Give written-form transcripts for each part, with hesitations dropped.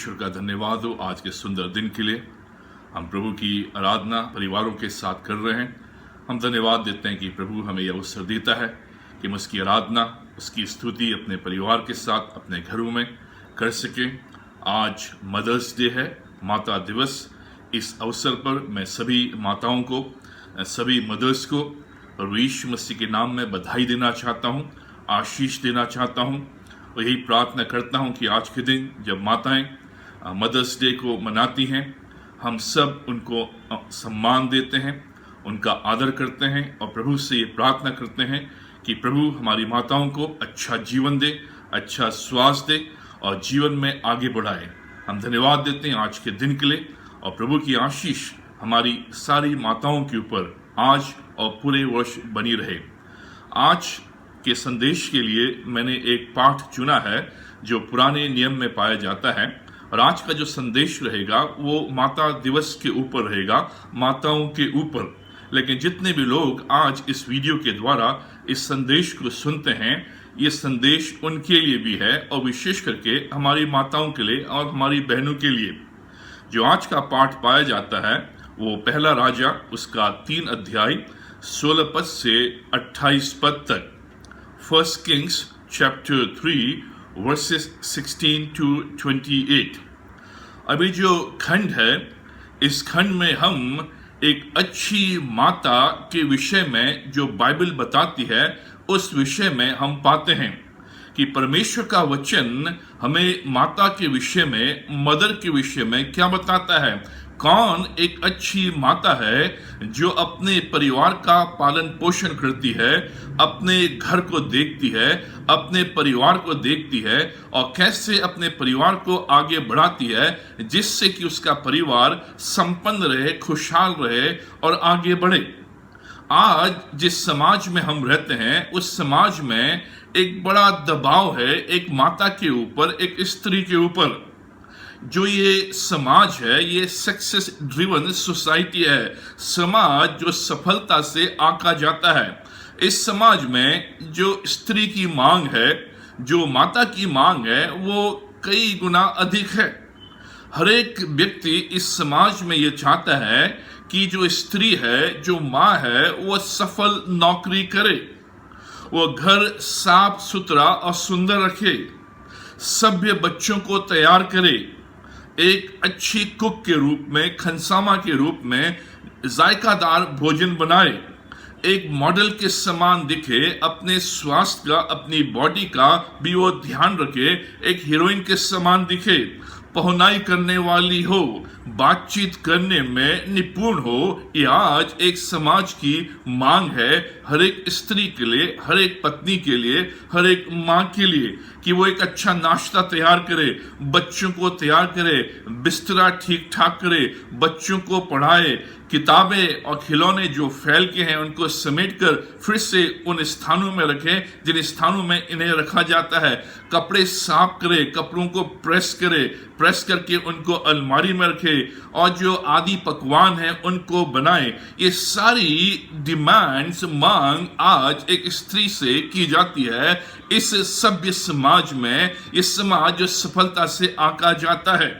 परमेश्वर का धन्यवाद हो आज के सुंदर दिन के लिए। हम प्रभु की आराधना परिवारों के साथ कर रहे हैं। हम धन्यवाद देते हैं कि प्रभु हमें यह अवसर देता है कि हम उसकी आराधना, उसकी स्तुति अपने परिवार के साथ अपने घरों में कर सकें। आज मदर्स डे है, माता दिवस। इस अवसर पर मैं सभी माताओं को, सभी मदर्स को प्रभु यीशु मसीह के नाम में बधाई देना चाहता हूँ, आशीष देना चाहता हूँ और यही प्रार्थना करता हूँ कि आज के दिन जब माताएं मदर्स डे को मनाती हैं, हम सब उनको सम्मान देते हैं, उनका आदर करते हैं और प्रभु से ये प्रार्थना करते हैं कि प्रभु हमारी माताओं को अच्छा जीवन दे, अच्छा स्वास्थ्य दे और जीवन में आगे बढ़ाए। हम धन्यवाद देते हैं आज के दिन के लिए और प्रभु की आशीष हमारी सारी माताओं के ऊपर आज और पूरे वर्ष बनी रहे। आज के संदेश के लिए मैंने एक पाठ चुना है जो पुराने नियम में पाया जाता है और आज का जो संदेश रहेगा वो माता दिवस के ऊपर रहेगा, माताओं के ऊपर। लेकिन जितने भी लोग आज इस वीडियो के द्वारा इस संदेश को सुनते हैं, ये संदेश उनके लिए भी है और विशेष करके हमारी माताओं के लिए और हमारी बहनों के लिए। जो आज का पाठ पाया जाता है वो पहला राजा उसका 3 अध्याय 16 पद से 28 पद तक, 1 Kings chapter 3 verses 16 to 28। अभी जो खंड है, इस खंड में हम एक अच्छी माता के विषय में जो बाइबल बताती है उस विषय में हम पाते हैं कि परमेश्वर का वचन हमें माता के विषय में, मदर के विषय में क्या बताता है। कौन एक अच्छी माता है जो अपने परिवार का पालन पोषण करती है, अपने घर को देखती है, अपने परिवार को देखती है और कैसे अपने परिवार को आगे बढ़ाती है जिससे कि उसका परिवार संपन्न रहे, खुशहाल रहे और आगे बढ़े। आज जिस समाज में हम रहते हैं उस समाज में एक बड़ा दबाव है एक माता के ऊपर, एक स्त्री के ऊपर। जो ये समाज है ये सक्सेस ड्रिवन सोसाइटी है, समाज जो सफलता से आंका जाता है। इस समाज में जो स्त्री की मांग है, जो माता की मांग है, वो कई गुना अधिक है। हर एक व्यक्ति इस समाज में ये चाहता है कि जो स्त्री है, जो माँ है, वो सफल नौकरी करे, वो घर साफ सुथरा और सुंदर रखे, सभ्य बच्चों को तैयार करे, एक अच्छी कुक के रूप में, खनसामा के रूप में जायकादार भोजन बनाए, एक मॉडल के समान दिखे, अपने स्वास्थ्य का, अपनी बॉडी का भी वो ध्यान रखे, एक हीरोइन के समान दिखे, पहुनाई करने वाली हो, बातचीत करने में निपुण हो। ये आज एक समाज की मांग है हर एक स्त्री के लिए, हर एक पत्नी के लिए, हर एक माँ के लिए कि वो एक अच्छा नाश्ता तैयार करे, बच्चों को तैयार करे, बिस्तरा ठीक ठाक करे, बच्चों को पढ़ाए, किताबें और खिलौने जो फैल के हैं उनको समेट कर फिर से उन स्थानों में रखे जिन स्थानों में इन्हें रखा जाता है, कपड़े साफ करे, कपड़ों को प्रेस करे, प्रेस करके उनको अलमारी में रखे और जो आदि पकवान है उनको बनाए। ये सारी डिमांड्स, मांग आज एक स्त्री से की जाती है इस सभ्य समाज में। इस समाज जो सफलता से आंका जाता है।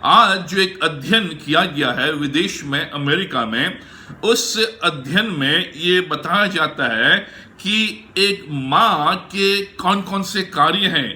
आज जो एक अध्ययन किया गया है विदेश में, अमेरिका में, उस अध्ययन में ये बताया जाता है कि एक माँ के कौन कौन से कार्य हैं,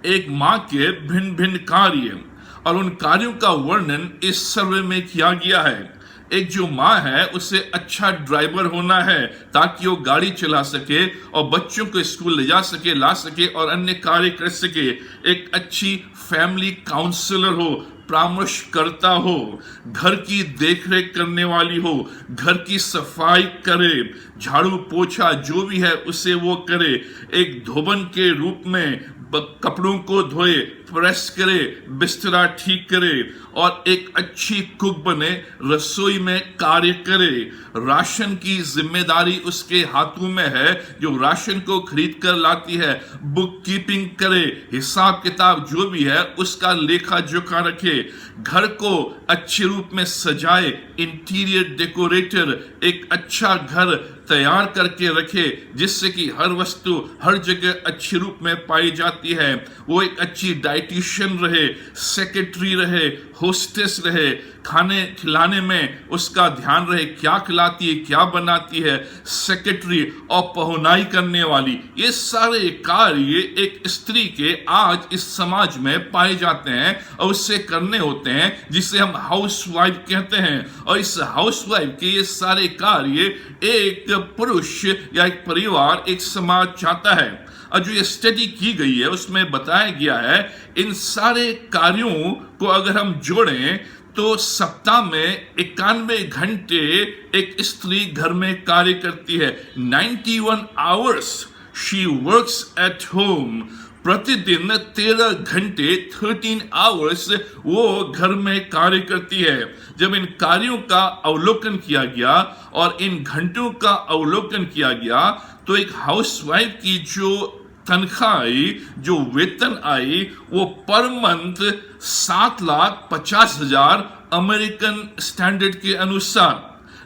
एक माँ के भिन्न भिन्न कार्य और उन कार्यों का वर्णन इस सर्वे में किया गया है। एक जो माँ है उसे अच्छा ड्राइवर होना है ताकि वो गाड़ी चला सके और बच्चों को स्कूल ले जा सके, ला सके और अन्य कार्य कर सके। एक अच्छी फैमिली काउंसलर हो, परामर्शकर्ता हो, घर की देखरेख करने वाली हो, घर की सफाई करे, झाड़ू पोछा जो भी है उसे वो करे, एक धोबन के रूप में कपड़ों को धोए, प्रेस करे, बिस्तरा ठीक करे और एक अच्छी कुक बने, रसोई में कार्य करे। राशन की जिम्मेदारी उसके हाथों में है जो राशन को खरीद कर लाती है, बुक कीपिंग करे, हिसाब किताब जो भी है उसका लेखा जोखा रखे, घर को अच्छे रूप में सजाए, इंटीरियर डेकोरेटर, एक अच्छा घर तैयार करके रखे, जिससे कि हर वस्तु हर जगह अच्छी रूप में पाई जाती है। वो एक अच्छी डाइटिशियन रहे, सेक्रेटरी रहे, होस्टेस रहे, खाने खिलाने में उसका ध्यान रहे, क्या खिलाती है, क्या बनाती है, सेक्रेटरी और पहुनाई करने वाली, ये सारे कार्य एक स्त्री के आज इस समाज में पाए जाते हैं और उससे करने होते हैं, जिसे हम हाउसवाइफ कहते हैं। और इस हाउसवाइफ के ये सारे कार्य एक पुरुष या एक परिवार, एक समाज चाहता है। और जो ये स्टडी की गई है उसमें बताया गया है, इन सारे कार्यों को अगर हम जोड़ें तो सप्ताह में 91 घंटे एक स्त्री घर में कार्य करती है। 91 hours she works at home. प्रतिदिन 13 घंटे 13 आवर्स वो घर में कार्य करती है। जब इन कार्यों का अवलोकन किया गया और इन घंटों का अवलोकन किया गया तो एक हाउसवाइफ की जो तनख्वाह आई, जो वेतन आई, वो पर मंथ 7,50,000 अमेरिकन स्टैंडर्ड के अनुसार,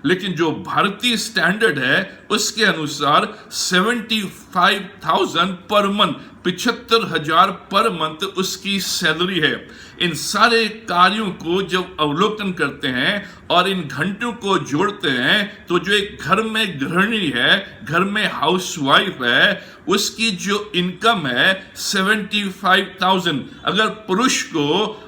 लेकिन जो भारतीय स्टैंडर्ड है उसके अनुसार 75,000 पर मंथ, 75,000 पर मंथ उसकी सैलरी है। इन सारे कार्यों को जब अवलोकन करते हैं और इन घंटों को जोड़ते हैं तो जो एक घर में गृहिणी है, घर में हाउसवाइफ है, उसकी जो इनकम है 75,000। अगर पुरुष को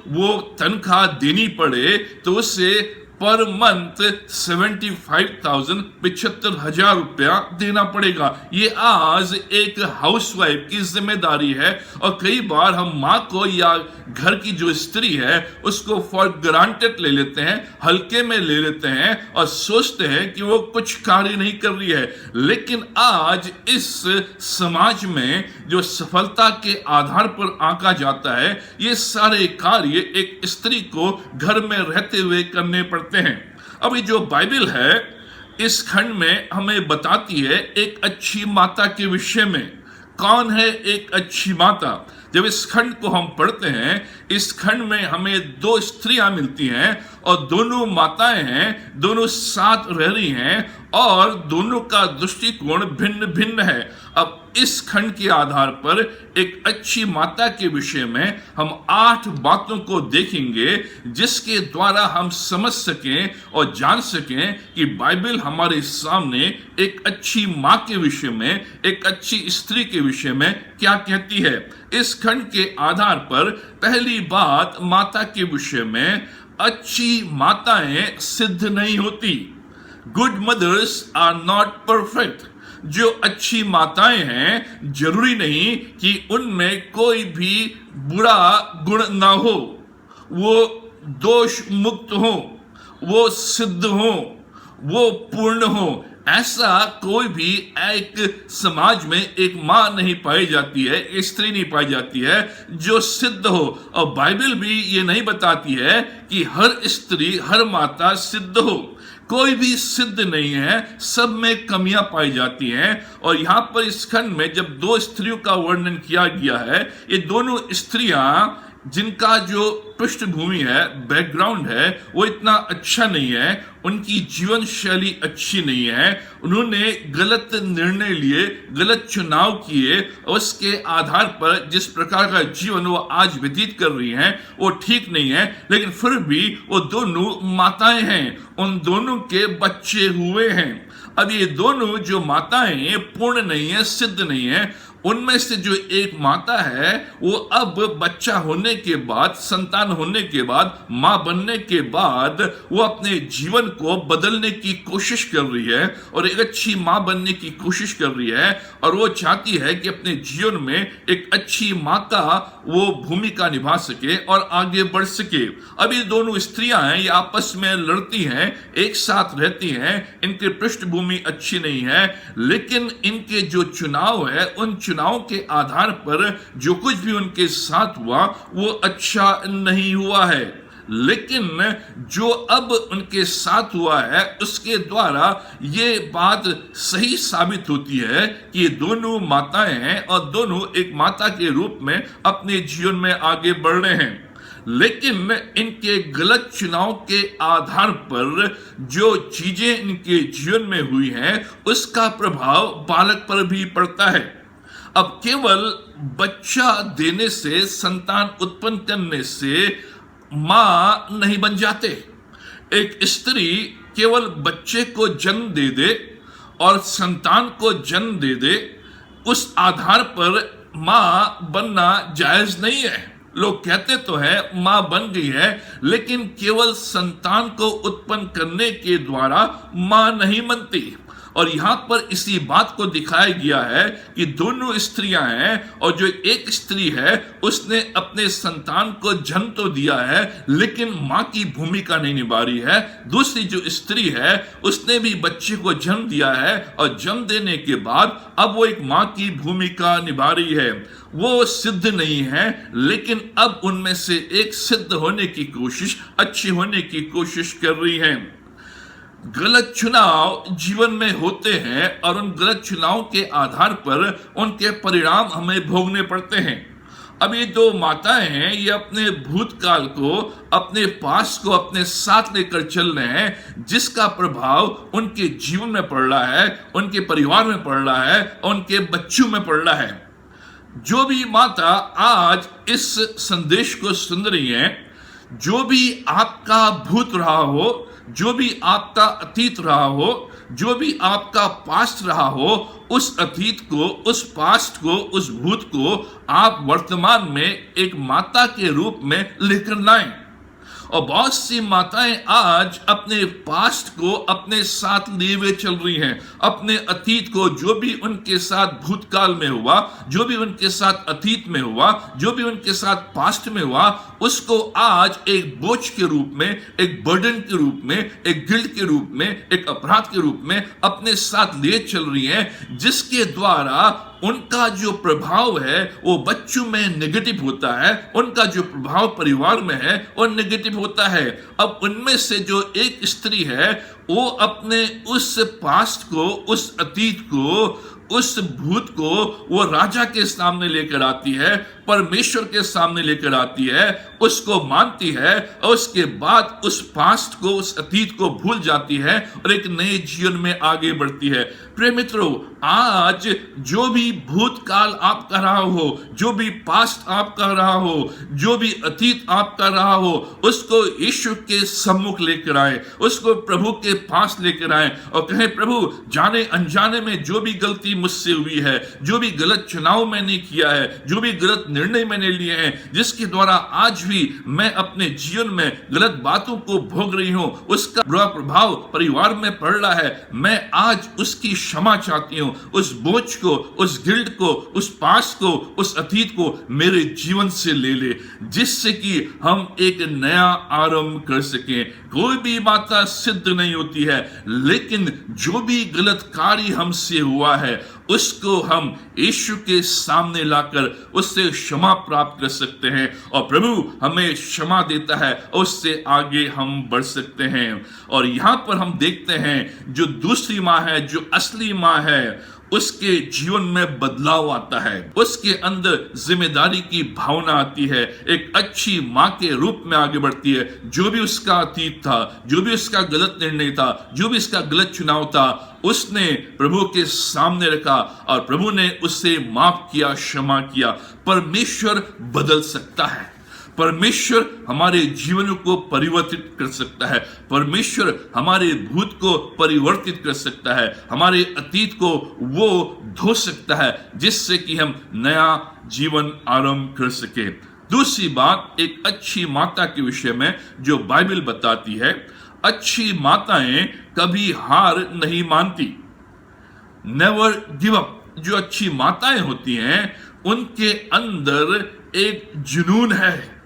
वो तनख्वाह देनी पड़े तो उसे पर मंथ 75,000, 75,000 रुपया देना पड़ेगा। ये आज एक हाउसवाइफ की जिम्मेदारी है। और कई बार हम माँ को या घर की जो स्त्री है उसको फॉर ग्रांटेड ले लेते हैं, हल्के में ले लेते हैं और सोचते हैं कि वो कुछ कार्य नहीं कर रही है। लेकिन आज इस समाज में जो सफलता के आधार पर आंका जाता है, ये सारे कार्य एक स्त्री को घर में रहते हुए करने पड़ते हैं। अभी जो बाइबल है इस खंड में हमें बताती है एक अच्छी माता के विषय में। कौन है एक अच्छी माता? जब इस खंड को हम पढ़ते हैं, इस खंड में हमें दो स्त्रियां मिलती हैं और दोनों माताएं हैं, दोनों साथ रह रही हैं और दोनों का दृष्टिकोण भिन्न भिन्न है। अब इस खंड के आधार पर एक अच्छी माता के विषय में हम 8 बातों को देखेंगे, जिसके द्वारा हम समझ सकें और जान सकें कि बाइबल हमारे सामने एक अच्छी माँ के विषय में, एक अच्छी स्त्री के विषय में क्या कहती है। इस खंड के आधार पर पहली बात माता के विषय में, अच्छी माताएं सिद्ध नहीं होती। Good mothers are not perfect. जो अच्छी माताएं हैं जरूरी नहीं कि उनमें कोई भी बुरा गुण ना हो, वो दोष मुक्त हो, वो सिद्ध हो, वो पूर्ण हो। ऐसा कोई भी एक समाज में एक माँ नहीं पाई जाती है, एक स्त्री नहीं पाई जाती है जो सिद्ध हो। और बाइबल भी ये नहीं बताती है कि हर स्त्री, हर माता सिद्ध हो। कोई भी सिद्ध नहीं है, सब में कमियां पाई जाती हैं। और यहाँ पर इस खंड में जब 2 स्त्रियों का वर्णन किया गया है, ये दोनों स्त्रियां जिनका जो पृष्ठभूमि है, बैकग्राउंड है, वो इतना अच्छा नहीं है, उनकी जीवन शैली अच्छी नहीं है, उन्होंने गलत निर्णय लिए, गलत चुनाव किए, उसके आधार पर जिस प्रकार का जीवन वो आज व्यतीत कर रही हैं वो ठीक नहीं है। लेकिन फिर भी वो दोनों माताएं हैं, उन दोनों के बच्चे हुए हैं। अब ये दोनों जो माताएं पूर्ण नहीं है, सिद्ध नहीं है, उनमें से जो एक माता है वो अब बच्चा होने के बाद, संतान होने के बाद, माँ बनने के बाद वो अपने जीवन को बदलने की कोशिश कर रही है और एक अच्छी माँ बनने की कोशिश कर रही है। और वो चाहती है कि अपने जीवन में एक अच्छी माँ का वो भूमिका निभा सके और आगे बढ़ सके। अब ये दोनों स्त्रियां हैं, ये आपस में लड़ती हैं, एक साथ रहती हैं, इनकी पृष्ठभूमि अच्छी नहीं है, लेकिन इनके जो चुनाव है, उन चुनाव के आधार पर जो कुछ भी उनके साथ हुआ वो अच्छा नहीं हुआ है। लेकिन जो अब उनके साथ हुआ है उसके द्वारा ये बात सही साबित होती है कि ये दोनों माताएं हैं और दोनों एक माता के रूप में अपने जीवन में आगे बढ़ रहे हैं। लेकिन इनके गलत चुनाव के आधार पर जो चीजें इनके जीवन में हुई हैं उसका प्रभाव बालक पर भी पड़ता है। अब केवल बच्चा देने से, संतान उत्पन्न करने से मां नहीं बन जाते। एक स्त्री केवल बच्चे को जन्म दे दे और संतान को जन्म दे दे, उस आधार पर मां बनना जायज नहीं है। लोग कहते तो है मां बन गई है, लेकिन केवल संतान को उत्पन्न करने के द्वारा मां नहीं बनती। और यहां पर इसी बात को दिखाया गया है कि दोनों स्त्रियां हैं और जो एक स्त्री है उसने अपने संतान को जन्म तो दिया है लेकिन मां की भूमिका नहीं निभा रही है। दूसरी जो स्त्री है उसने भी बच्चे को जन्म दिया है और जन्म देने के बाद अब वो एक मां की भूमिका निभा रही है। वो सिद्ध नहीं है, लेकिन अब उनमें से एक सिद्ध होने की कोशिश, अच्छी होने की कोशिश कर रही है। गलत चुनाव जीवन में होते हैं और उन गलत चुनाव के आधार पर उनके परिणाम हमें भोगने पड़ते हैं। अब ये दो माताएं हैं, ये अपने भूतकाल को, अपने पास को अपने साथ लेकर चल रहे हैं, जिसका प्रभाव उनके जीवन में पड़ रहा है, उनके परिवार में पड़ रहा है, उनके बच्चों में पड़ रहा है। जो भी माता आज इस संदेश को सुन रही हैं, जो भी आपका भूत रहा हो, जो भी आपका अतीत रहा हो, जो भी आपका पास्ट रहा हो, उस अतीत को, उस पास्ट को, उस भूत को आप वर्तमान में एक माता के रूप में लेकर लाएं। और बहुत सी माताएं आज अपने पास्ट को अपने साथ लिए हुए चल रही हैं, अपने अतीत को, जो भी उनके साथ भूतकाल में हुआ, जो भी उनके साथ अतीत में हुआ, जो भी उनके साथ पास्ट में हुआ, उसको आज एक बोझ के रूप में, एक बर्डन के रूप में, एक गिल्ट के रूप में, एक अपराध के रूप में अपने साथ लिए चल रही हैं, जिसके द्वारा उनका जो प्रभाव है वो बच्चों में नेगेटिव होता है, उनका जो प्रभाव परिवार में है वो नेगेटिव होता है। अब उनमें से जो एक स्त्री है वो अपने उस पास्ट को, उस अतीत को, उस भूत को वो राजा के सामने लेकर आती है, परमेश्वर के सामने लेकर आती है, उसको मानती है और उसके बाद उस पास्ट को, उस अतीत को भूल जाती है और एक नए जीवन में आगे बढ़ती है। प्रिय मित्रों, आज जो भी भूतकाल आपका रहा हो, जो भी पास्ट आपका रहा हो, जो भी अतीत आपका रहा हो, उसको यीशु के सम्मुख लेकर आए, उसको प्रभु के पास लेकर आए और कहें, प्रभु जाने अनजाने में जो भी गलती मुझसे हुई है, जो भी गलत चुनाव मैंने किया है, जो भी गलत निर्णय मैंने लिए हैं, जिसके द्वारा आज भी मैं अपने जीवन में गलत बातों को भोग रही हूं, उसका बुरा प्रभाव परिवार में पड़ रहा है, मैं आज उसकी क्षमा चाहती हूं। उस बोझ को, उस गिल्ट को, उस पास्ट को, उस अतीत को मेरे जीवन से ले ले, जिससे कि हम एक नया आरंभ कर सकें। कोई भी माता सिद्ध नहीं होती है, लेकिन जो भी गलत कार्य हमसे हुआ है उसको हम यीशु के सामने लाकर उससे क्षमा प्राप्त कर सकते हैं और प्रभु हमें क्षमा देता है और उससे आगे हम बढ़ सकते हैं। और यहां पर हम देखते हैं जो दूसरी मां है, जो असली मां है, उसके जीवन में बदलाव आता है, उसके अंदर जिम्मेदारी की भावना आती है, एक अच्छी मां के रूप में आगे बढ़ती है। जो भी उसका अतीत था, जो भी उसका गलत निर्णय था, जो भी उसका गलत चुनाव था, उसने प्रभु के सामने रखा और प्रभु ने उससे माफ किया, क्षमा किया। परमेश्वर बदल सकता है, परमेश्वर हमारे जीवन को परिवर्तित कर सकता है, परमेश्वर हमारे भूत को परिवर्तित कर सकता है, हमारे अतीत को वो धो सकता है, जिससे कि हम नया जीवन आरंभ कर सके। दूसरी बात, एक अच्छी माता के विषय में जो बाइबल बताती है, अच्छी माताएं कभी हार नहीं मानती, नेवर गिव अप। जो अच्छी माताएं होती हैं उनके अंदर एक जुनून है,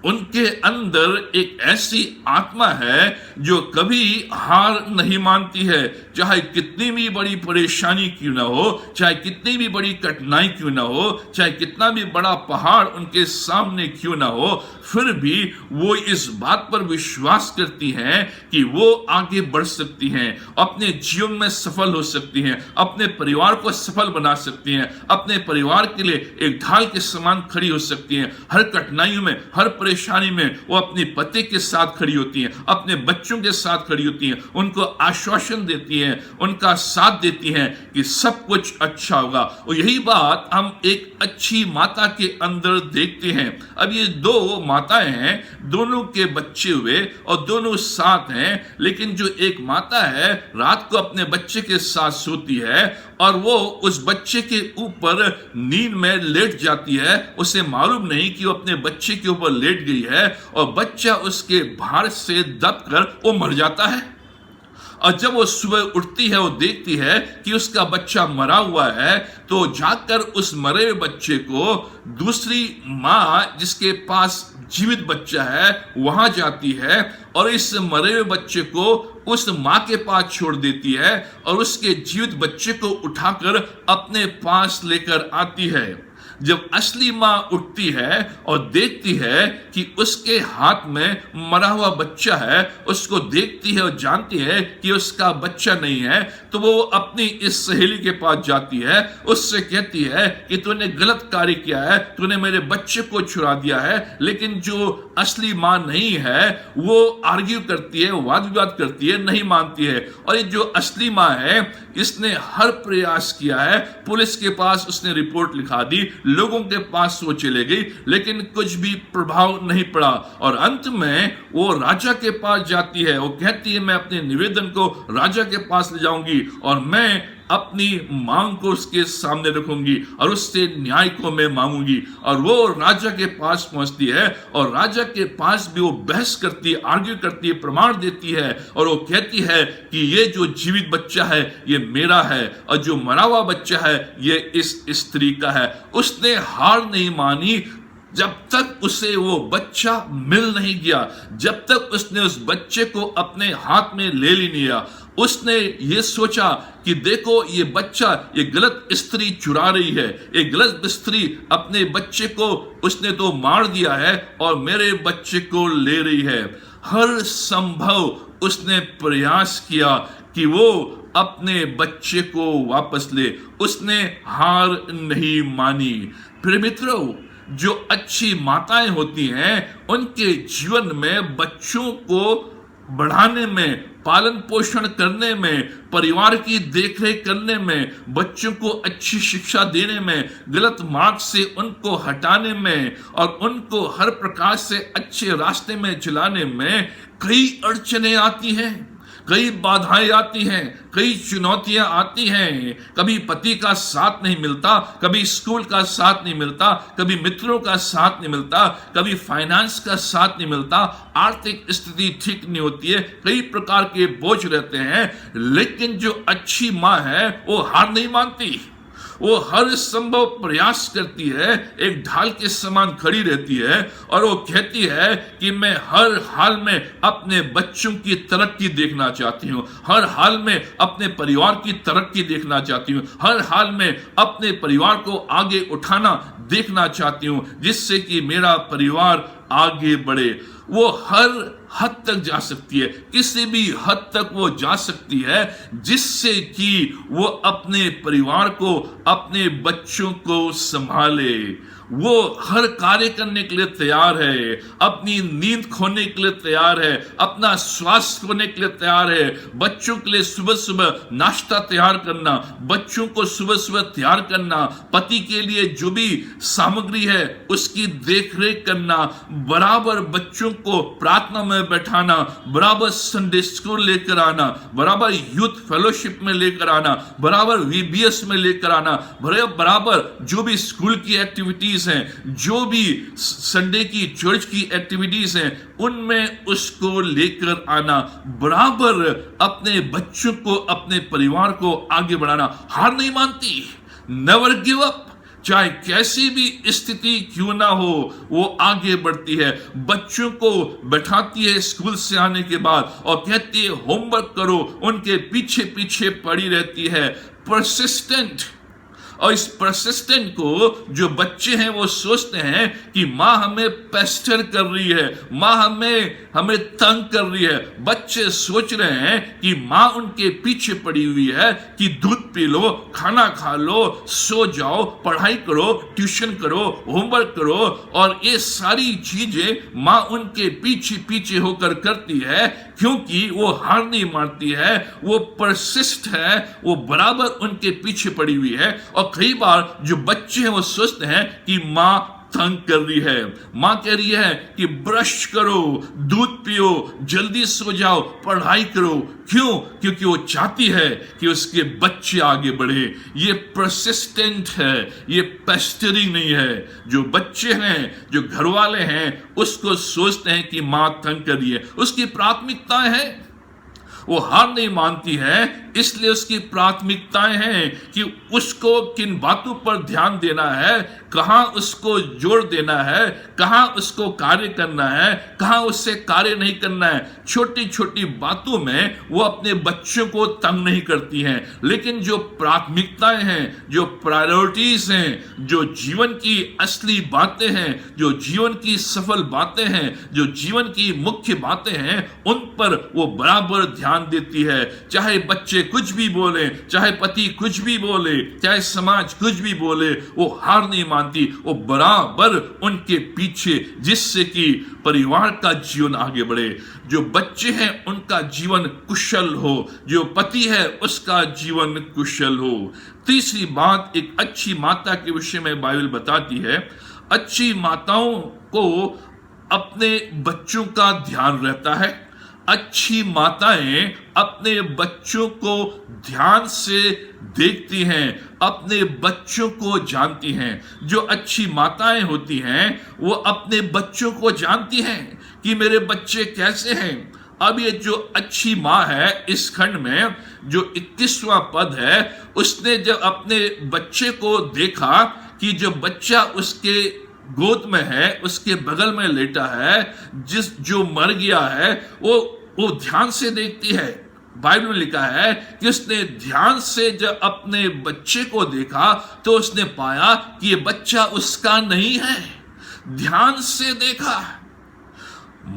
उनके अंदर एक ऐसी आत्मा है जो कभी हार नहीं मानती है। चाहे कितनी भी बड़ी परेशानी क्यों ना हो, चाहे कितनी भी बड़ी कठिनाई क्यों ना हो, चाहे कितना भी बड़ा पहाड़ उनके सामने क्यों ना हो, फिर भी वो इस बात पर विश्वास करती हैं कि वो आगे बढ़ सकती हैं, अपने जीवन में सफल हो सकती हैं, अपने परिवार को सफल बना सकती हैं, अपने परिवार के लिए एक ढाल के समान खड़ी हो सकती हैं। हर कठिनाइयों में, हर परेशानी में वो अपने पति के साथ खड़ी होती हैं, अपने बच्चों के साथ खड़ी होती हैं, उनको आश्वासन देती हैं, उनका साथ देती हैं कि सब कुछ अच्छा होगा। और यही बात हम एक अच्छी माता के अंदर देखते हैं। अब ये दो माताएं हैं, दोनों के बच्चे हुए और दोनों साथ हैं, लेकिन जो एक माता है रात को अपने बच्चे के साथ सोती है और वो उस बच्चे के ऊपर नींद में लेट जाती है। उसे मालूम नहीं कि वो अपने बच्चे के ऊपर लेट गई है और बच्चा उसके भार से दबकर वो मर जाता है। और जब वो सुबह उठती है, वो देखती है कि उसका बच्चा मरा हुआ है, तो जाकर उस मरे हुए बच्चे को दूसरी माँ जिसके पास जीवित बच्चा है वहां जाती है और इस मरे हुए बच्चे को उस माँ के पास छोड़ देती है और उसके जीवित बच्चे को उठाकर अपने पास लेकर आती है। जब असली माँ उठती है और देखती है कि उसके हाथ में मरा हुआ बच्चा है, उसको देखती है और जानती है कि उसका बच्चा नहीं है, तो वो अपनी इस सहेली के पास जाती है, उससे कहती है कि तूने गलत कार्य किया है, तूने मेरे बच्चे को छुड़ा दिया है। लेकिन जो असली माँ नहीं है वो आर्ग्यू करती है, वाद विवाद करती है, नहीं मानती है। और ये जो असली माँ है इसने हर प्रयास किया है, पुलिस के पास उसने रिपोर्ट लिखा दी, लोगों के पास वो चले गई, लेकिन कुछ भी प्रभाव नहीं पड़ा। और अंत में वो राजा के पास जाती है, वो कहती है मैं अपने निवेदन को राजा के पास ले जाऊंगी और मैं अपनी मांग को उसके सामने रखूंगी और उससे न्याय को मैं मांगूंगी। और वो राजा के पास पहुंचती है और राजा के पास भी वो बहस करती है, आर्ग्यू करती है, प्रमाण देती है और वो कहती है कि ये जो जीवित बच्चा है ये मेरा है और जो मरा हुआ बच्चा है ये इस स्त्री का है। उसने हार नहीं मानी जब तक उसे वो बच्चा मिल नहीं गया, जब तक उसने उस बच्चे को अपने हाथ में ले नहीं लिया। उसने ये सोचा कि देखो ये बच्चा, ये गलत स्त्री चुरा रही है, ये गलत स्त्री अपने बच्चे को उसने तो मार दिया है और मेरे बच्चे को ले रही है। हर संभव उसने प्रयास किया कि वो अपने बच्चे को वापस ले, उसने हार नहीं मानी। फिर मित्रों, जो अच्छी माताएं होती हैं उनके जीवन में बच्चों को बढ़ाने में, पालन पोषण करने में, परिवार की देखरेख करने में, बच्चों को अच्छी शिक्षा देने में, गलत मार्ग से उनको हटाने में और उनको हर प्रकार से अच्छे रास्ते में चलाने में कई अड़चनें आती हैं, कई बाधाएं आती हैं, कई चुनौतियां आती हैं। कभी पति का साथ नहीं मिलता, कभी स्कूल का साथ नहीं मिलता, कभी मित्रों का साथ नहीं मिलता, कभी फाइनेंस का साथ नहीं मिलता, आर्थिक स्थिति ठीक नहीं होती है, कई प्रकार के बोझ रहते हैं। लेकिन जो अच्छी माँ है वो हार नहीं मानती, वो हर संभव प्रयास करती है, एक ढाल के समान खड़ी रहती है और वो कहती है कि मैं हर हाल में अपने बच्चों की तरक्की देखना चाहती हूँ, हर हाल में अपने परिवार की तरक्की देखना चाहती हूँ, हर हाल में अपने परिवार को आगे उठाना देखना चाहती हूँ, जिससे कि मेरा परिवार आगे बढ़े। वो हर हद तक जा सकती है, किसी भी हद तक वो जा सकती है जिससे कि वो अपने परिवार को, अपने बच्चों को संभाले। वो हर कार्य करने के लिए तैयार है, अपनी नींद खोने के लिए तैयार है, अपना स्वास्थ्य खोने के लिए तैयार है, बच्चों के लिए सुबह सुबह नाश्ता तैयार करना, बच्चों को सुबह सुबह तैयार करना, पति के लिए जो भी सामग्री है उसकी देखरेख करना, बराबर बच्चों को प्रार्थना में बैठाना, बराबर संडे स्कूल लेकर आना, बराबर यूथ फेलोशिप में लेकर आना, बराबर VBS में लेकर आना, बराबर जो भी स्कूल की एक्टिविटीज हैं, जो भी संडे की चर्च की एक्टिविटीज हैं, उनमें उसको लेकर आना, बराबर अपने बच्चों को, अपने परिवार को आगे बढ़ाना। हार नहीं मानती, नेवर गिव अप, चाहे कैसी भी स्थिति क्यों ना हो वो आगे बढ़ती है। बच्चों को बैठाती है स्कूल से आने के बाद और कहती है होमवर्क करो, उनके पीछे पीछे पड़ी रहती है, परसिस्टेंट। और इस परसिस्टेंट को जो बच्चे हैं वो सोचते हैं कि माँ हमें पेस्टर कर रही है, माँ हमें तंग कर रही है। बच्चे सोच रहे हैं कि माँ उनके पीछे पड़ी हुई है कि दूध पी लो, खाना खा लो, सो जाओ, पढ़ाई करो, ट्यूशन करो, होमवर्क करो, और ये सारी चीजें माँ उनके पीछे पीछे होकर करती है, क्योंकि वो हार नहीं मानती है, वो परसिस्ट है, वो बराबर उनके पीछे पड़ी हुई है। और कई बार जो बच्चे हैं वो सोचते हैं कि माँ तंग कर रही है, माँ कह रही है कि ब्रश करो, दूध पियो, जल्दी सो जाओ, पढ़ाई करो। क्यों? क्योंकि वो चाहती है कि उसके बच्चे आगे बढ़े। ये परसिस्टेंट है, ये पेस्टरिंग नहीं है। जो बच्चे हैं, जो घर वाले हैं, उसको सोचते हैं कि माँ तंग कर रही है, उसकी प्राथमिकताएं हैं, वो हार नहीं मानती है। इसलिए उसकी प्राथमिकताएं हैं कि उसको किन बातों पर ध्यान देना है, कहां उसको जोर देना है, कहां उसको कार्य करना है, कहां उससे कार्य नहीं करना है। छोटी छोटी बातों में वो अपने बच्चों को तंग नहीं करती हैं, लेकिन जो प्राथमिकताएं हैं, जो प्रायोरिटीज हैं, जो जीवन की असली बातें हैं, जो जीवन की सफल बातें हैं, जो जीवन की मुख्य बातें हैं, उन पर वो बराबर ध्यान देती है। चाहे बच्चे कुछ भी बोले, चाहे पति कुछ भी बोले, चाहे समाज कुछ भी बोले, वो हार नहीं मानती, वो बराबर उनके पीछे, जिससे कि परिवार का जीवन आगे बढ़े। जो बच्चे हैं उनका जीवन कुशल हो, जो पति है उसका जीवन कुशल हो। तीसरी बात, एक अच्छी माता के विषय में बाइबल बताती है, अच्छी माताओं को अपने बच्चों का ध्यान रहता है। अच्छी माताएं अपने बच्चों को ध्यान से देखती हैं, अपने बच्चों को जानती हैं। जो अच्छी माताएं होती हैं वो अपने बच्चों को जानती हैं कि मेरे बच्चे कैसे हैं। अब ये जो अच्छी माँ है, इस खंड में जो 21वां पद है, उसने जब अपने बच्चे को देखा कि जो बच्चा उसके गोद में है, उसके बगल में लेटा है, जो मर गया है, वो ध्यान से देखती है। बाइबल में लिखा है कि उसने ध्यान से जब अपने बच्चे को देखा तो उसने पाया कि ये बच्चा उसका नहीं है। ध्यान से देखा।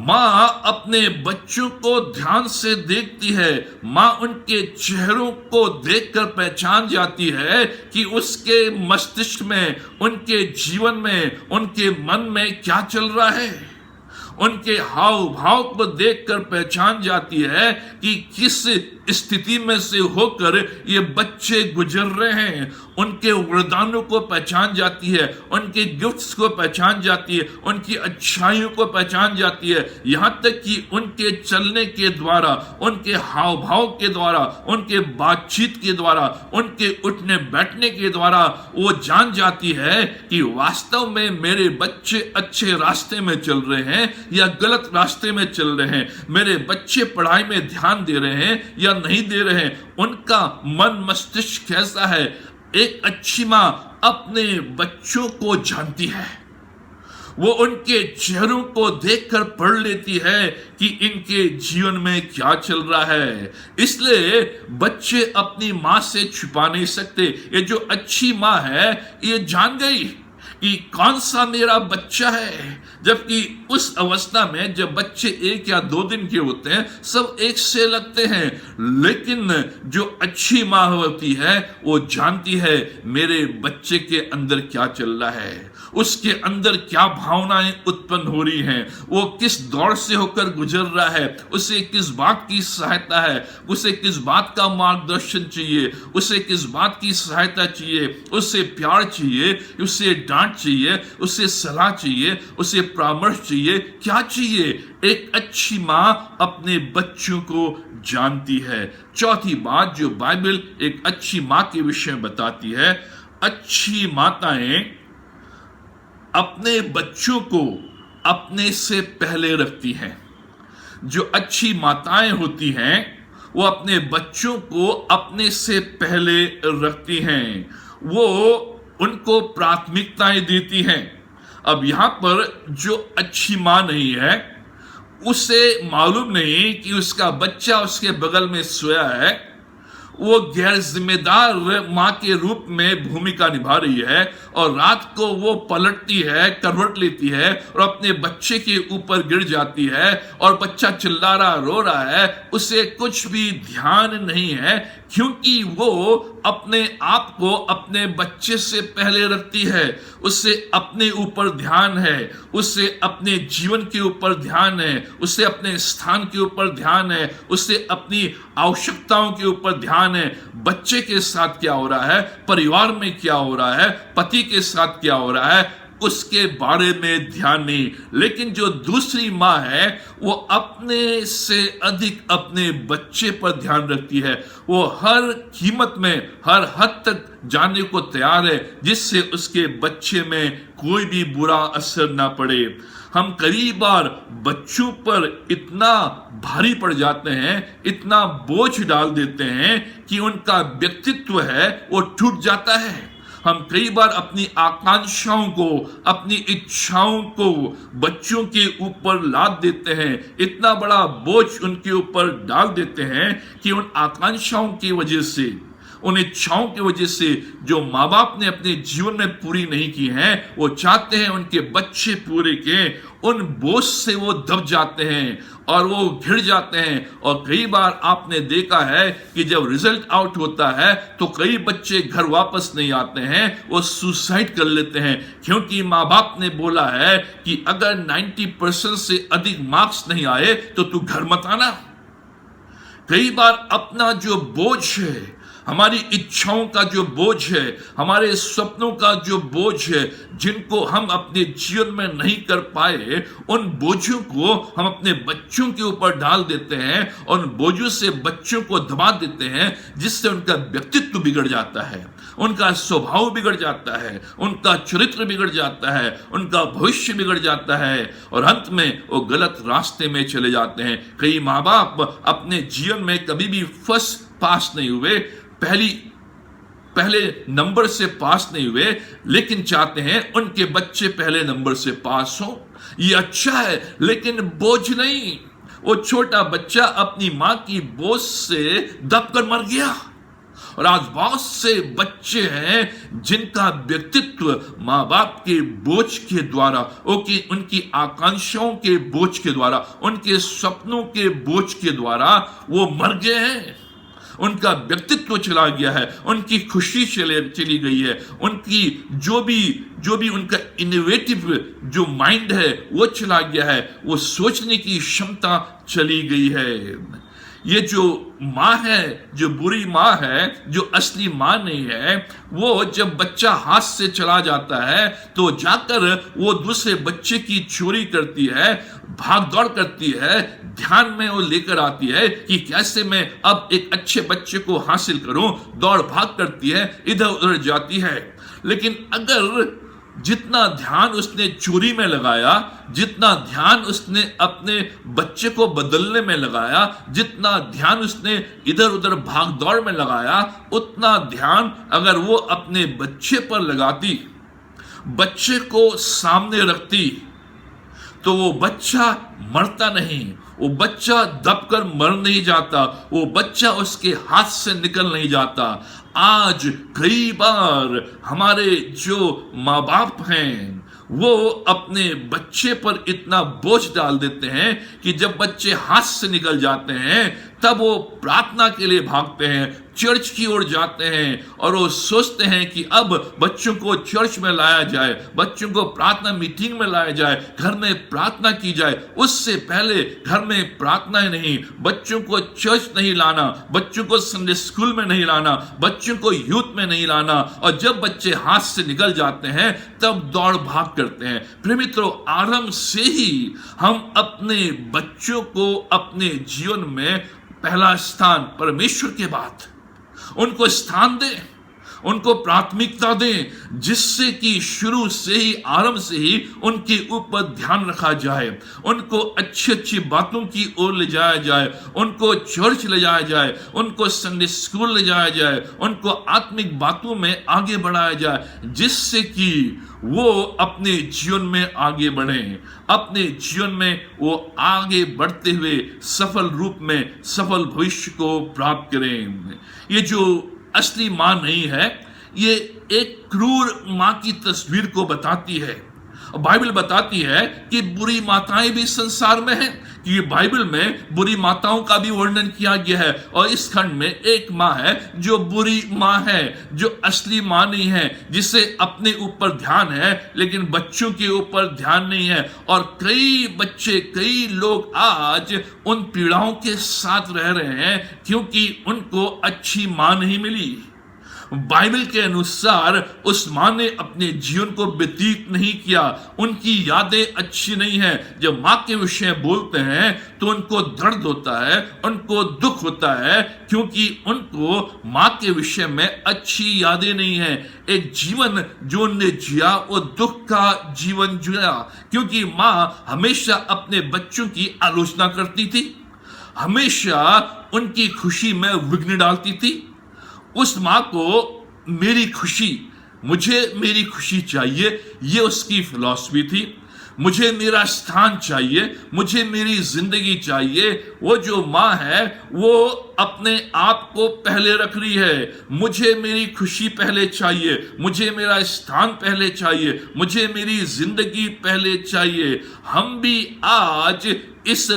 माँ अपने बच्चों को ध्यान से देखती है। माँ उनके चेहरों को देखकर पहचान जाती है कि उसके मस्तिष्क में, उनके जीवन में, उनके मन में क्या चल रहा है। उनके हाव भाव को देखकर पहचान जाती है कि किस स्थिति में से होकर ये बच्चे गुजर रहे हैं। उनके वरदानों को पहचान जाती है, उनके गिफ्ट्स को पहचान जाती है, उनकी अच्छाइयों को पहचान जाती है। यहाँ तक कि उनके चलने के द्वारा, उनके हाव भाव के द्वारा, उनके बातचीत के द्वारा, उनके उठने बैठने के द्वारा वो जान जाती है कि वास्तव में मेरे बच्चे अच्छे रास्ते में चल रहे हैं या गलत रास्ते में चल रहे हैं। मेरे बच्चे पढ़ाई में ध्यान दे रहे हैं या नहीं दे रहे हैं। उनका मन मस्तिष्क कैसा है। एक अच्छी माँ अपने बच्चों को जानती है। वो उनके चेहरों को देखकर पढ़ लेती है कि इनके जीवन में क्या चल रहा है। इसलिए बच्चे अपनी माँ से छुपा नहीं सकते। ये जो अच्छी माँ है ये जान गई कि कौन सा मेरा बच्चा है। जबकि उस अवस्था में जब बच्चे 1 या 2 दिन के होते हैं सब एक से लगते हैं, लेकिन जो अच्छी माँ होती है वो जानती है मेरे बच्चे के अंदर क्या चल रहा है, उसके अंदर क्या भावनाएं उत्पन्न हो रही हैं, वो किस दौर से होकर गुजर रहा है, उसे किस बात की सहायता है, उसे किस बात का मार्गदर्शन चाहिए, उसे किस बात की सहायता चाहिए, उसे प्यार चाहिए, उसे डांट चाहिए, उसे सलाह चाहिए, उसे परामर्श चाहिए, क्या चाहिए। एक अच्छी माँ अपने बच्चों को जानती है। चौथी बात जो बाइबल एक अच्छी माँ के विषय में बताती है, अच्छी माताएं अपने बच्चों को अपने से पहले रखती हैं। जो अच्छी माताएं होती हैं वो अपने बच्चों को अपने से पहले रखती हैं, वो उनको प्राथमिकताएं देती हैं। अब यहां पर जो अच्छी माँ नहीं है उसे मालूम नहीं कि उसका बच्चा उसके बगल में सोया है, वो गैर जिम्मेदार मां के रूप में भूमिका निभा रही है और रात को वो पलटती है, करवट लेती है और अपने बच्चे के ऊपर गिर जाती है और बच्चा चिल्ला रहा, रो रहा है, उसे कुछ भी ध्यान नहीं है, क्योंकि वो अपने आप को अपने बच्चे से पहले रखती है। उसे अपने ऊपर ध्यान है, उसे अपने जीवन के ऊपर ध्यान है, उसे अपने स्थान के ऊपर ध्यान है, उसे अपनी आवश्यकताओं के ऊपर ध्यान है। बच्चे के साथ क्या हो रहा है, परिवार में क्या हो रहा है, पति के साथ क्या हो रहा है, उसके बारे में ध्यान नहीं। लेकिन जो दूसरी माँ है वो अपने से अधिक अपने बच्चे पर ध्यान रखती है। वो हर कीमत में, हर हद तक जाने को तैयार है जिससे उसके बच्चे में कोई भी बुरा असर ना पड़े। हम कई बार बच्चों पर इतना भारी पड़ जाते हैं, इतना बोझ डाल देते हैं कि उनका व्यक्तित्व है वो टूट जाता है। हम कई बार अपनी आकांक्षाओं को, अपनी इच्छाओं को बच्चों के ऊपर लाद देते हैं, इतना बड़ा बोझ उनके ऊपर डाल देते हैं कि उन आकांक्षाओं की वजह से, उन इच्छाओं की वजह से जो माँ बाप ने अपने जीवन में पूरी नहीं की हैं, वो चाहते हैं उनके बच्चे पूरे के, उन बोझ से वो दब जाते हैं और वो घिर जाते हैं। और कई बार आपने देखा है कि जब रिजल्ट आउट होता है तो कई बच्चे घर वापस नहीं आते हैं, वो सुसाइड कर लेते हैं, क्योंकि माँ बाप ने बोला है कि अगर 90% से अधिक मार्क्स नहीं आए तो तू घर मत आना। कई बार अपना जो बोझ है, हमारी इच्छाओं का जो बोझ है, हमारे सपनों का जो बोझ है, जिनको हम अपने जीवन में नहीं कर पाए, उन बोझों को हम अपने बच्चों के ऊपर डाल देते हैं और उन बोझों से बच्चों को दबा देते हैं, जिससे उनका व्यक्तित्व बिगड़ जाता है, उनका स्वभाव बिगड़ जाता है, उनका चरित्र बिगड़ जाता है, उनका भविष्य बिगड़ जाता है और अंत में वो गलत रास्ते में चले जाते हैं। कई माँ बाप अपने जीवन में कभी भी फर्स्ट पास नहीं हुए, पहले नंबर से पास नहीं हुए, लेकिन चाहते हैं उनके बच्चे पहले नंबर से पास हो। ये अच्छा है, लेकिन बोझ नहीं। वो छोटा बच्चा अपनी मां की बोझ से दबकर मर गया और आज बहुत से बच्चे हैं जिनका व्यक्तित्व माँ बाप के बोझ के द्वारा, उनकी आकांक्षाओं के बोझ के द्वारा, उनके सपनों के बोझ के द्वारा वो मर गए हैं। उनका व्यक्तित्व चला गया है, उनकी खुशी चली गई है, उनकी जो भी उनका इनोवेटिव जो माइंड है वो चला गया है, वो सोचने की क्षमता चली गई है। ये जो माँ है, जो बुरी माँ है, जो असली माँ नहीं है, वो जब बच्चा हाथ से चला जाता है तो जाकर वो दूसरे बच्चे की चोरी करती है, भाग दौड़ करती है, ध्यान में वो लेकर आती है कि कैसे मैं अब एक अच्छे बच्चे को हासिल करूं, दौड़ भाग करती है, इधर उधर जाती है। लेकिन अगर जितना ध्यान उसने चोरी में लगाया, जितना ध्यान उसने अपने बच्चे को बदलने में लगाया, जितना ध्यान उसने इधर उधर भाग दौड़ में लगाया, उतना ध्यान अगर वो अपने बच्चे पर लगाती, बच्चे को सामने रखती, तो वो बच्चा मरता नहीं, वो बच्चा दबकर मर नहीं जाता, वो बच्चा उसके हाथ से निकल नहीं जाता। आज कई बार हमारे जो माँ बाप हैं वो अपने बच्चे पर इतना बोझ डाल देते हैं कि जब बच्चे हाथ से निकल जाते हैं तब वो प्रार्थना के लिए भागते हैं, चर्च की ओर जाते हैं और वो सोचते हैं कि अब बच्चों को चर्च में लाया जाए, बच्चों को प्रार्थना मीटिंग में लाया जाए, घर में प्रार्थना की जाए। उससे पहले घर में प्रार्थना ही नहीं, बच्चों को चर्च नहीं लाना, बच्चों को संडे स्कूल में नहीं लाना, बच्चों को यूथ में नहीं लाना, और जब बच्चे हाथ से निकल जाते हैं तब दौड़ भाग करते हैं। प्रिय मित्रों, आरंभ से ही हम अपने बच्चों को अपने जीवन में पहला स्थान परमेश्वर के बाद उनको स्थान दें, उनको प्राथमिकता दें, जिससे कि शुरू से ही, आरंभ से ही उनके ऊपर ध्यान रखा जाए, उनको अच्छी अच्छी बातों की ओर ले जाया जाए, उनको चर्च ले जाया जाए, उनको संडे स्कूल ले जाया जाए, उनको आत्मिक बातों में आगे बढ़ाया जाए, जिससे कि वो अपने जीवन में आगे बढ़े, अपने जीवन में वो आगे बढ़ते हुए सफल रूप में सफल भविष्य को प्राप्त करें। ये जो असली मां नहीं है, ये एक क्रूर मां की तस्वीर को बताती है। बाइबल बताती है कि बुरी माताएं भी संसार में हैं, कि बाइबल में बुरी माताओं का भी वर्णन किया गया है। और इस खंड में एक माँ है जो बुरी माँ है, जो असली माँ नहीं है, जिसे अपने ऊपर ध्यान है लेकिन बच्चों के ऊपर ध्यान नहीं है। और कई बच्चे, कई लोग आज उन पीड़ाओं के साथ रह रहे हैं क्योंकि उनको अच्छी माँ नहीं मिली। बाइबल के अनुसार उस मां ने अपने जीवन को व्यतीत नहीं किया, उनकी यादें अच्छी नहीं है। जब मां के विषय बोलते हैं तो उनको दर्द होता है, उनको दुख होता है, क्योंकि उनको मां के विषय में अच्छी यादें नहीं है। एक जीवन जो उन्होंने जिया वो दुख का जीवन जिया, क्योंकि मां हमेशा अपने बच्चों की आलोचना करती थी, हमेशा उनकी खुशी में विघ्न डालती थी। उस मां को मेरी खुशी, मुझे मेरी खुशी चाहिए, ये उसकी फिलॉसफी थी। मुझे मेरा स्थान चाहिए, मुझे मेरी जिंदगी चाहिए। वो जो मां है वो अपने आप को पहले रख रही है। मुझे मेरी खुशी पहले चाहिए, मुझे मेरा स्थान पहले चाहिए, मुझे मेरी जिंदगी पहले चाहिए। हम भी आज इस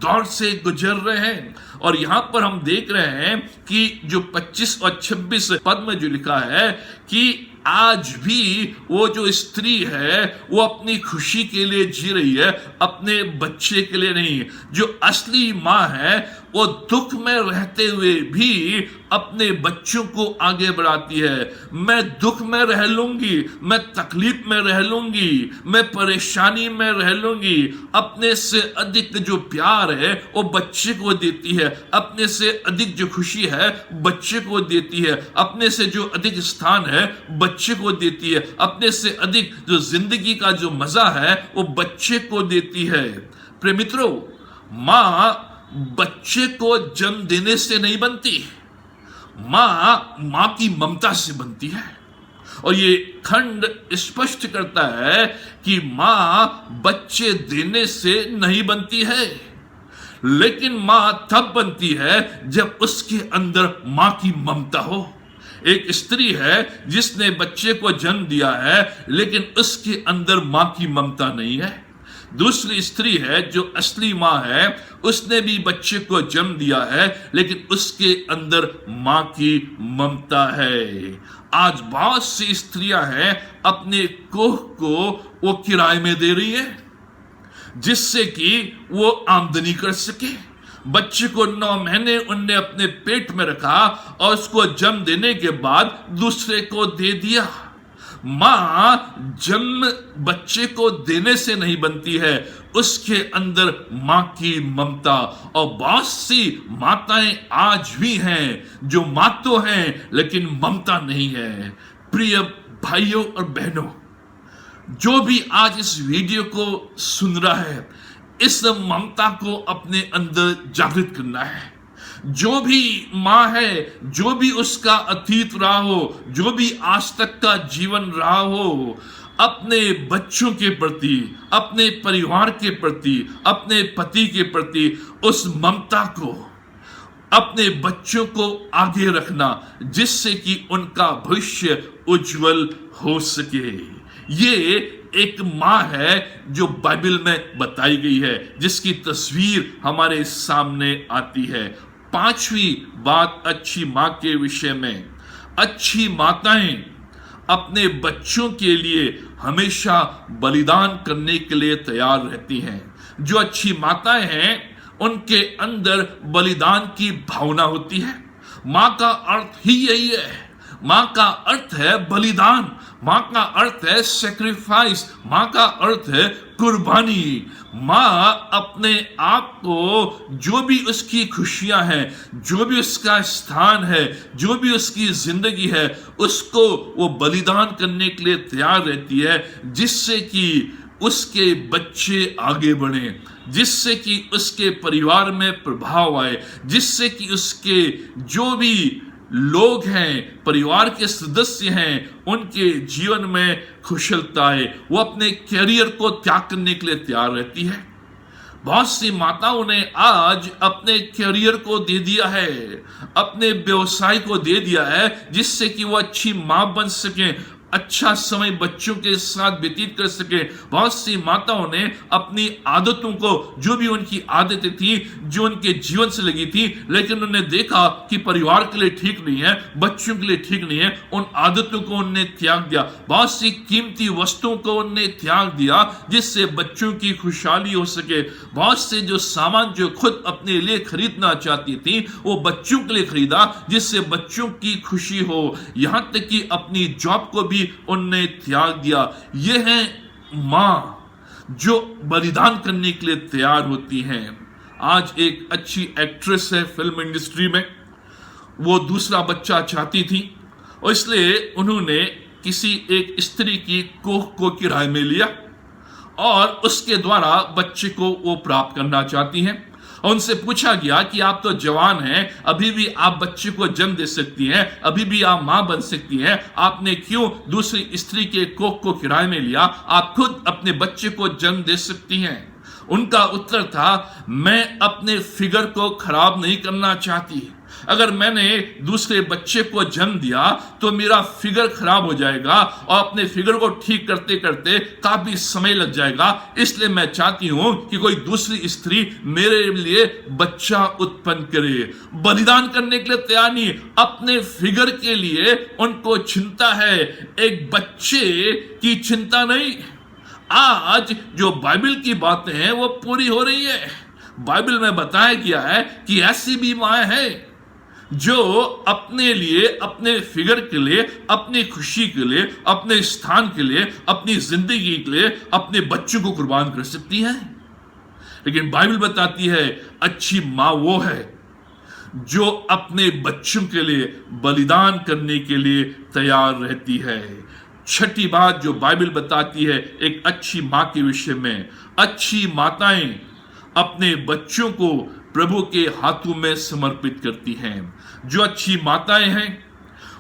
दौर से गुजर रहे हैं। और यहां पर हम देख रहे हैं कि जो 25 और 26 पद में जो लिखा है कि आज भी वो जो स्त्री है वो अपनी खुशी के लिए जी रही है, अपने बच्चे के लिए नहीं। जो असली मां है वो दुख में रहते हुए भी अपने बच्चों को आगे बढ़ाती है। मैं दुख में रह लूंगी, मैं तकलीफ में रह लूंगी, मैं परेशानी में रह लूंगी, अपने से अधिक जो प्यार है वो बच्चे को देती है, अपने से अधिक जो खुशी है बच्चे को देती है, अपने से जो अधिक स्थान है बच्चे को देती है, अपने से अधिक जो जिंदगी का जो मजा है वो बच्चे को देती है। प्रिय मित्रों, मां बच्चे को जन्म देने से नहीं बनती, मां की ममता से बनती है। और ये खंड स्पष्ट करता है कि मां बच्चे देने से नहीं बनती है, लेकिन मां तब बनती है जब उसके अंदर मां की ममता हो। एक स्त्री है जिसने बच्चे को जन्म दिया है लेकिन उसके अंदर मां की ममता नहीं है। दूसरी स्त्री है जो असली मां है, उसने भी बच्चे को जन्म दिया है लेकिन उसके अंदर मां की ममता है। आज बहुत सी स्त्रियां हैं अपने कोह को वो किराए में दे रही है जिससे कि वो आमदनी कर सके। बच्चे को 9 महीने उनने अपने पेट में रखा और उसको जन्म देने के बाद दूसरे को दे दिया। मां जन्म बच्चे को देने से नहीं बनती है, उसके अंदर मां की ममता। और बहुत सी माताएं आज भी हैं जो मां तो हैं लेकिन ममता नहीं है। प्रिय भाइयों और बहनों, जो भी आज इस वीडियो को सुन रहा है, इस ममता को अपने अंदर जागृत करना है। जो भी मां है, जो भी उसका अतीत रहा हो, जो भी आज तक का जीवन रहा हो, अपने बच्चों के प्रति, अपने परिवार के प्रति, अपने पति के प्रति उस ममता को, अपने बच्चों को आगे रखना जिससे कि उनका भविष्य उज्जवल हो सके। ये एक मां है जो बाइबल में बताई गई है, जिसकी तस्वीर हमारे सामने आती है। 5वीं बात अच्छी मां के विषय में, अच्छी माताएं अपने बच्चों के लिए हमेशा बलिदान करने के लिए तैयार रहती हैं। जो अच्छी माताएं हैं उनके अंदर बलिदान की भावना होती है। मां का अर्थ ही यही है। मां का अर्थ है बलिदान, मां का अर्थ है सैक्रिफाइस, मां का अर्थ है कुर्बानी। मां अपने आप को, जो भी उसकी खुशियां हैं, जो भी उसका स्थान है, जो भी उसकी जिंदगी है, उसको वो बलिदान करने के लिए तैयार रहती है जिससे कि उसके बच्चे आगे बढ़े, जिससे कि उसके परिवार में प्रभाव आए, जिससे कि उसके जो भी लोग हैं, परिवार के सदस्य हैं, उनके जीवन में कुशलता है, वो अपने कैरियर को त्याग करने के लिए तैयार रहती है। बहुत सी माताओं ने आज अपने कैरियर को दे दिया है, अपने व्यवसाय को दे दिया है, जिससे कि वो अच्छी मां बन सके, अच्छा समय बच्चों के साथ व्यतीत कर सके। बहुत सी माताओं ने अपनी आदतों को, जो भी उनकी आदतें थी, जो उनके जीवन से लगी थी, लेकिन उन्होंने देखा कि परिवार के लिए ठीक नहीं है, बच्चों के लिए ठीक नहीं है, उन आदतों को उन्होंने त्याग दिया। बहुत सी कीमती वस्तुओं को उन्होंने त्याग दिया जिससे बच्चों की खुशहाली हो सके। बहुत से जो सामान जो खुद अपने लिए खरीदना चाहती थी, वो बच्चों के लिए खरीदा जिससे बच्चों की खुशी हो। यहां तक कि अपनी जॉब को भी उनने त्याग दिया। ये है मां जो बलिदान करने के लिए तैयार होती हैं। आज एक अच्छी एक्ट्रेस है फिल्म इंडस्ट्री में, वो दूसरा बच्चा चाहती थी और इसलिए उन्होंने किसी एक स्त्री की कोख को किराए में लिया और उसके द्वारा बच्चे को वो प्राप्त करना चाहती हैं। और उनसे पूछा गया कि आप तो जवान हैं, अभी भी आप बच्चे को जन्म दे सकती हैं, अभी भी आप मां बन सकती हैं, आपने क्यों दूसरी स्त्री के कोख को किराए में लिया? आप खुद अपने बच्चे को जन्म दे सकती हैं। उनका उत्तर था, मैं अपने फिगर को खराब नहीं करना चाहती। अगर मैंने दूसरे बच्चे को जन्म दिया तो मेरा फिगर खराब हो जाएगा और अपने फिगर को ठीक करते करते काफी समय लग जाएगा, इसलिए मैं चाहती हूं कि कोई दूसरी स्त्री मेरे लिए बच्चा उत्पन्न करे। बलिदान करने के लिए तैयार नहीं, अपने फिगर के लिए उनको चिंता है, एक बच्चे की चिंता नहीं। आज जो बाइबल की बातें हैं वो पूरी हो रही है। बाइबल में बताया गया है कि ऐसी भी मां है जो अपने लिए, अपने फिगर के लिए, अपनी खुशी के लिए, अपने स्थान के लिए, अपनी जिंदगी के लिए अपने बच्चों को कुर्बान कर सकती है। लेकिन बाइबल बताती है अच्छी मां वो है जो अपने बच्चों के लिए बलिदान करने के लिए तैयार रहती है। छठी बात जो बाइबल बताती है एक अच्छी मां के विषय में, अच्छी माताएं अपने बच्चों को प्रभु के हाथों में समर्पित करती हैं। जो अच्छी माताएं हैं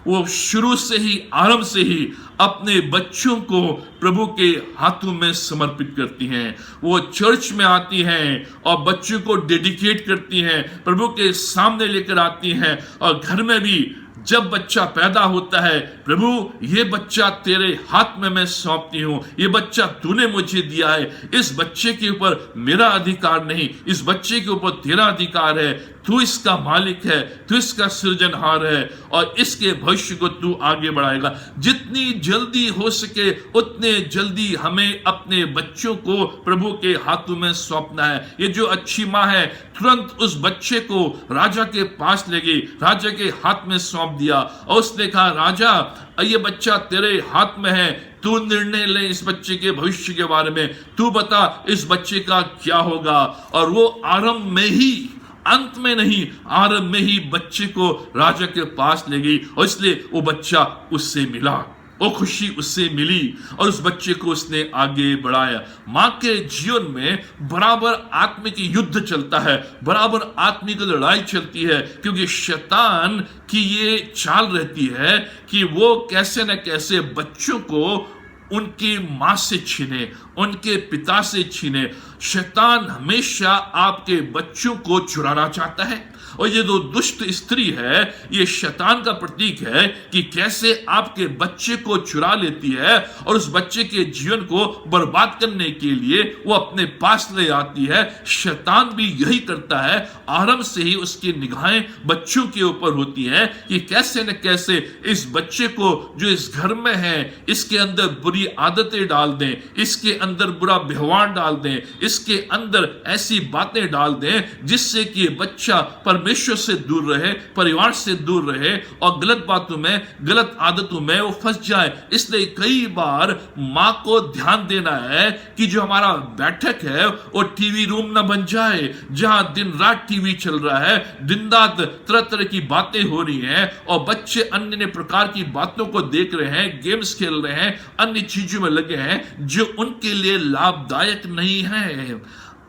वो शुरू से ही, आरंभ से ही अपने बच्चों को प्रभु के हाथों में समर्पित करती हैं। वो चर्च में आती हैं और बच्चों को डेडिकेट करती हैं, प्रभु के सामने लेकर आती हैं और घर में भी जब बच्चा पैदा होता है, प्रभु ये बच्चा तेरे हाथ में मैं सौंपती हूं, ये बच्चा तूने मुझे दिया है, इस बच्चे के ऊपर मेरा अधिकार नहीं, इस बच्चे के ऊपर तेरा अधिकार है, तू इसका मालिक है, तू इसका सृजनहार है और इसके भविष्य को तू आगे बढ़ाएगा। जितनी जल्दी हो सके उतने जल्दी हमें अपने बच्चों को प्रभु के हाथों में सौंपना है। ये जो अच्छी माँ है तुरंत उस बच्चे को राजा के पास ले गई, राजा के हाथ में सौंप दिया और उसने कहा, राजा ये बच्चा तेरे हाथ में है, तू निर्णय ले इस बच्चे के भविष्य के बारे में, तू बता इस बच्चे का क्या होगा। और वो आरंभ में ही, अंत में नहीं, आरंभ में ही बच्चे को राजा के पास ले गई और इसलिए वो बच्चा उससे मिला, वो खुशी उससे मिली और उस बच्चे को उसने आगे बढ़ाया। मां के जीवन में बराबर आत्मिक युद्ध चलता है, बराबर आत्मिक लड़ाई चलती है, क्योंकि शैतान की ये चाल रहती है कि वो कैसे न कैसे बच्चों को उनकी मां से छीने, उनके पिता से छीने। शैतान हमेशा आपके बच्चों को चुराना चाहता है और ये जो दुष्ट स्त्री है ये शैतान का प्रतीक है कि कैसे आपके बच्चे को चुरा लेती है और उस बच्चे के जीवन को बर्बाद करने के लिए वो अपने पास ले आती है। शैतान भी यही करता है, आरंभ से ही उसकी निगाहें बच्चों के ऊपर होती है कि कैसे न कैसे इस बच्चे को जो इस घर में है इसके अंदर बुरी आदतें डाल दें, इसके अंदर बुरा व्यवहार डाल दें, इसके अंदर ऐसी बातें डाल दें जिससे कि बच्चा परमेश्वर से दूर रहे, परिवार से दूर रहे और गलत बातों में, गलत आदतों में वो फंस जाए। इसलिए कई बार मां को ध्यान देना है कि जो हमारा बैठक है वो टीवी रूम ना बन जाए जहां दिन रात टीवी चल रहा है, दिन रात तरह तरह की बातें हो रही हैं और बच्चे अन्य प्रकार की बातों को देख रहे हैं, गेम्स खेल रहे हैं, अन्य चीजों में लगे हैं जो उनके लिए लाभदायक नहीं है।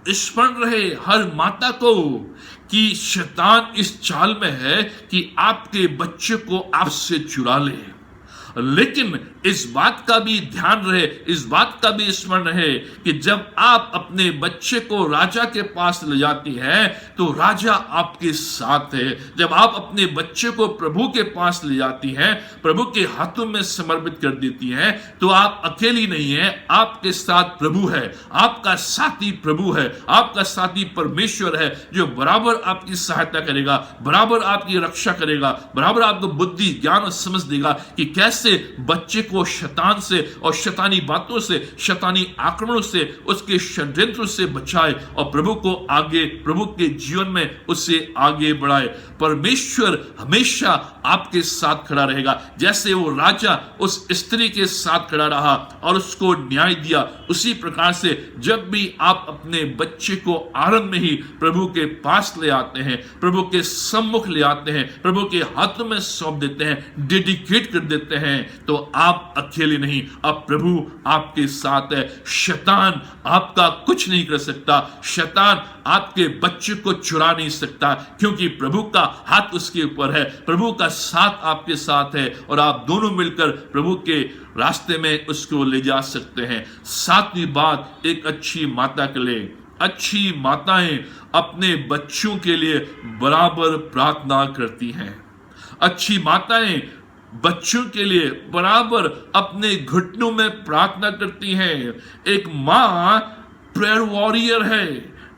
स्मरण रहे हर माता को कि शैतान इस चाल में है कि आपके बच्चे को आपसे चुरा ले। लेकिन इस बात का भी ध्यान रहे, इस बात का भी स्मरण रहे कि जब आप अपने बच्चे को राजा के पास ले जाती हैं तो राजा आपके साथ है। जब आप अपने बच्चे को प्रभु के पास ले जाती हैं, प्रभु के हाथों में समर्पित कर देती हैं, तो आप अकेली नहीं है, आपके साथ प्रभु है, आपका साथी प्रभु है, आपका साथी परमेश्वर है, जो बराबर आपकी सहायता करेगा, बराबर आपकी रक्षा करेगा, बराबर आपको बुद्धि ज्ञान और समझ देगा कि कैसे बच्चे को शैतान से और शैतानी बातों से, शैतानी आक्रमणों से, उसके षड्यंत्रों से बचाए और प्रभु को आगे, प्रभु के जीवन में उसे आगे बढ़ाए। परमेश्वर हमेशा आपके साथ खड़ा रहेगा। जैसे वो राजा उस स्त्री के साथ खड़ा रहा और उसको न्याय दिया, उसी प्रकार से जब भी आप अपने बच्चे को आरंभ में ही प्रभु के पास ले आते हैं, प्रभु के सम्मुख ले आते हैं, प्रभु के हाथों में सौंप देते हैं, डेडिकेट कर देते हैं, तो आप अकेले नहीं, अब प्रभु आपके साथ है। शैतान आपका कुछ नहीं कर सकता, शैतान आपके बच्चे को चुरा नहीं सकता, क्योंकि प्रभु का हाथ उसके ऊपर है, प्रभु का साथ आपके साथ है और आप दोनों मिलकर प्रभु के रास्ते में उसको ले जा सकते हैं। सातवीं बात, एक अच्छी माता के लिए, अच्छी माताएं अपने बच्चों के लिए बराबर प्रार्थना करती हैं। अच्छी माताएं बच्चों के लिए बराबर अपने घुटनों में प्रार्थना करती हैं। एक माँ प्रेयर वॉरियर है,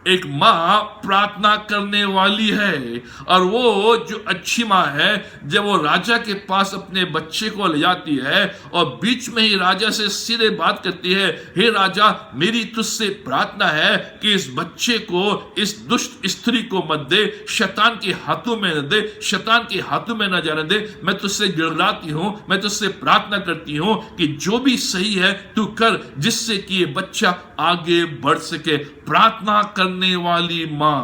एक माँ प्रार्थना करने वाली है, और वो जो अच्छी माँ है, जब वो राजा के पास अपने बच्चे को ले जाती है और बीच में ही राजा से सीधे बात करती है, हे राजा, मेरी तुझसे प्रार्थना है कि इस बच्चे को, इस दुष्ट स्त्री को मत दे, शैतान के हाथों में न दे, शैतान के हाथों में न जाने दे। मैं तुझसे गिड़गिड़ाती हूँ, मैं तुझसे प्रार्थना करती हूँ कि जो भी सही है तू कर, जिससे कि ये बच्चा आगे बढ़ सके। प्रार्थना करने वाली मां,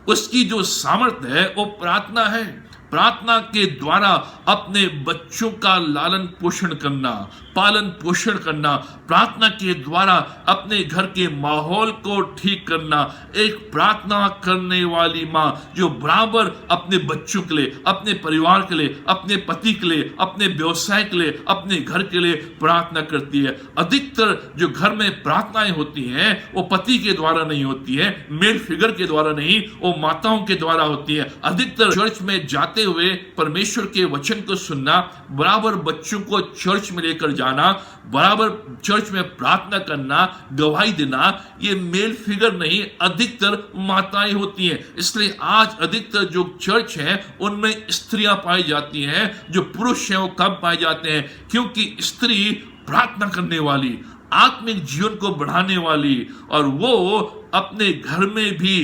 उसकी जो सामर्थ्य है वो प्रार्थना है। प्रार्थना के द्वारा अपने बच्चों का लालन पोषण करना, पालन पोषण करना, प्रार्थना के द्वारा अपने घर के माहौल को ठीक करना। एक प्रार्थना करने वाली माँ जो बराबर अपने बच्चों के लिए, अपने परिवार के लिए, अपने पति के लिए, अपने व्यवसाय के लिए, अपने घर के लिए प्रार्थना करती है। अधिकतर जो घर में प्रार्थनाएं होती हैं वो पति के द्वारा नहीं होती है, मेल फिगर के द्वारा नहीं, वो माताओं के द्वारा होती है। अधिकतर चर्च में जाते हुए परमेश्वर के वचन को सुनना, बराबर बच्चों को चर्च में लेकर जाना, बराबर चर्च में प्रार्थना करना, गवाही देना, ये मेल फिगर नहीं, अधिकतर माताएं होती हैं। इसलिए आज अधिकतर जो चर्च हैं उनमें स्त्रियां पाई जाती हैं, जो पुरुष हैं वो कम पाए जाते हैं, क्योंकि स्त्री प्रार्थना करने वाली, आत्मिक जीवन को बढ़ाने वाली, और वो अपने घर में भी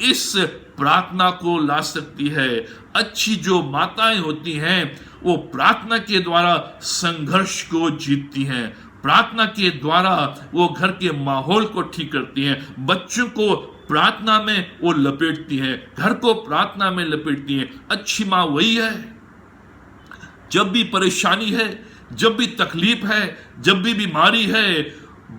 इस प्रार्थना को ला सकती है। अच्छी जो माताएं होती हैं वो प्रार्थना के द्वारा संघर्ष को जीतती हैं, प्रार्थना के द्वारा वो घर के माहौल को ठीक करती हैं, बच्चों को प्रार्थना में वो लपेटती हैं, घर को प्रार्थना में लपेटती हैं। अच्छी माँ वही है, जब भी परेशानी है, जब भी तकलीफ है, जब भी बीमारी है,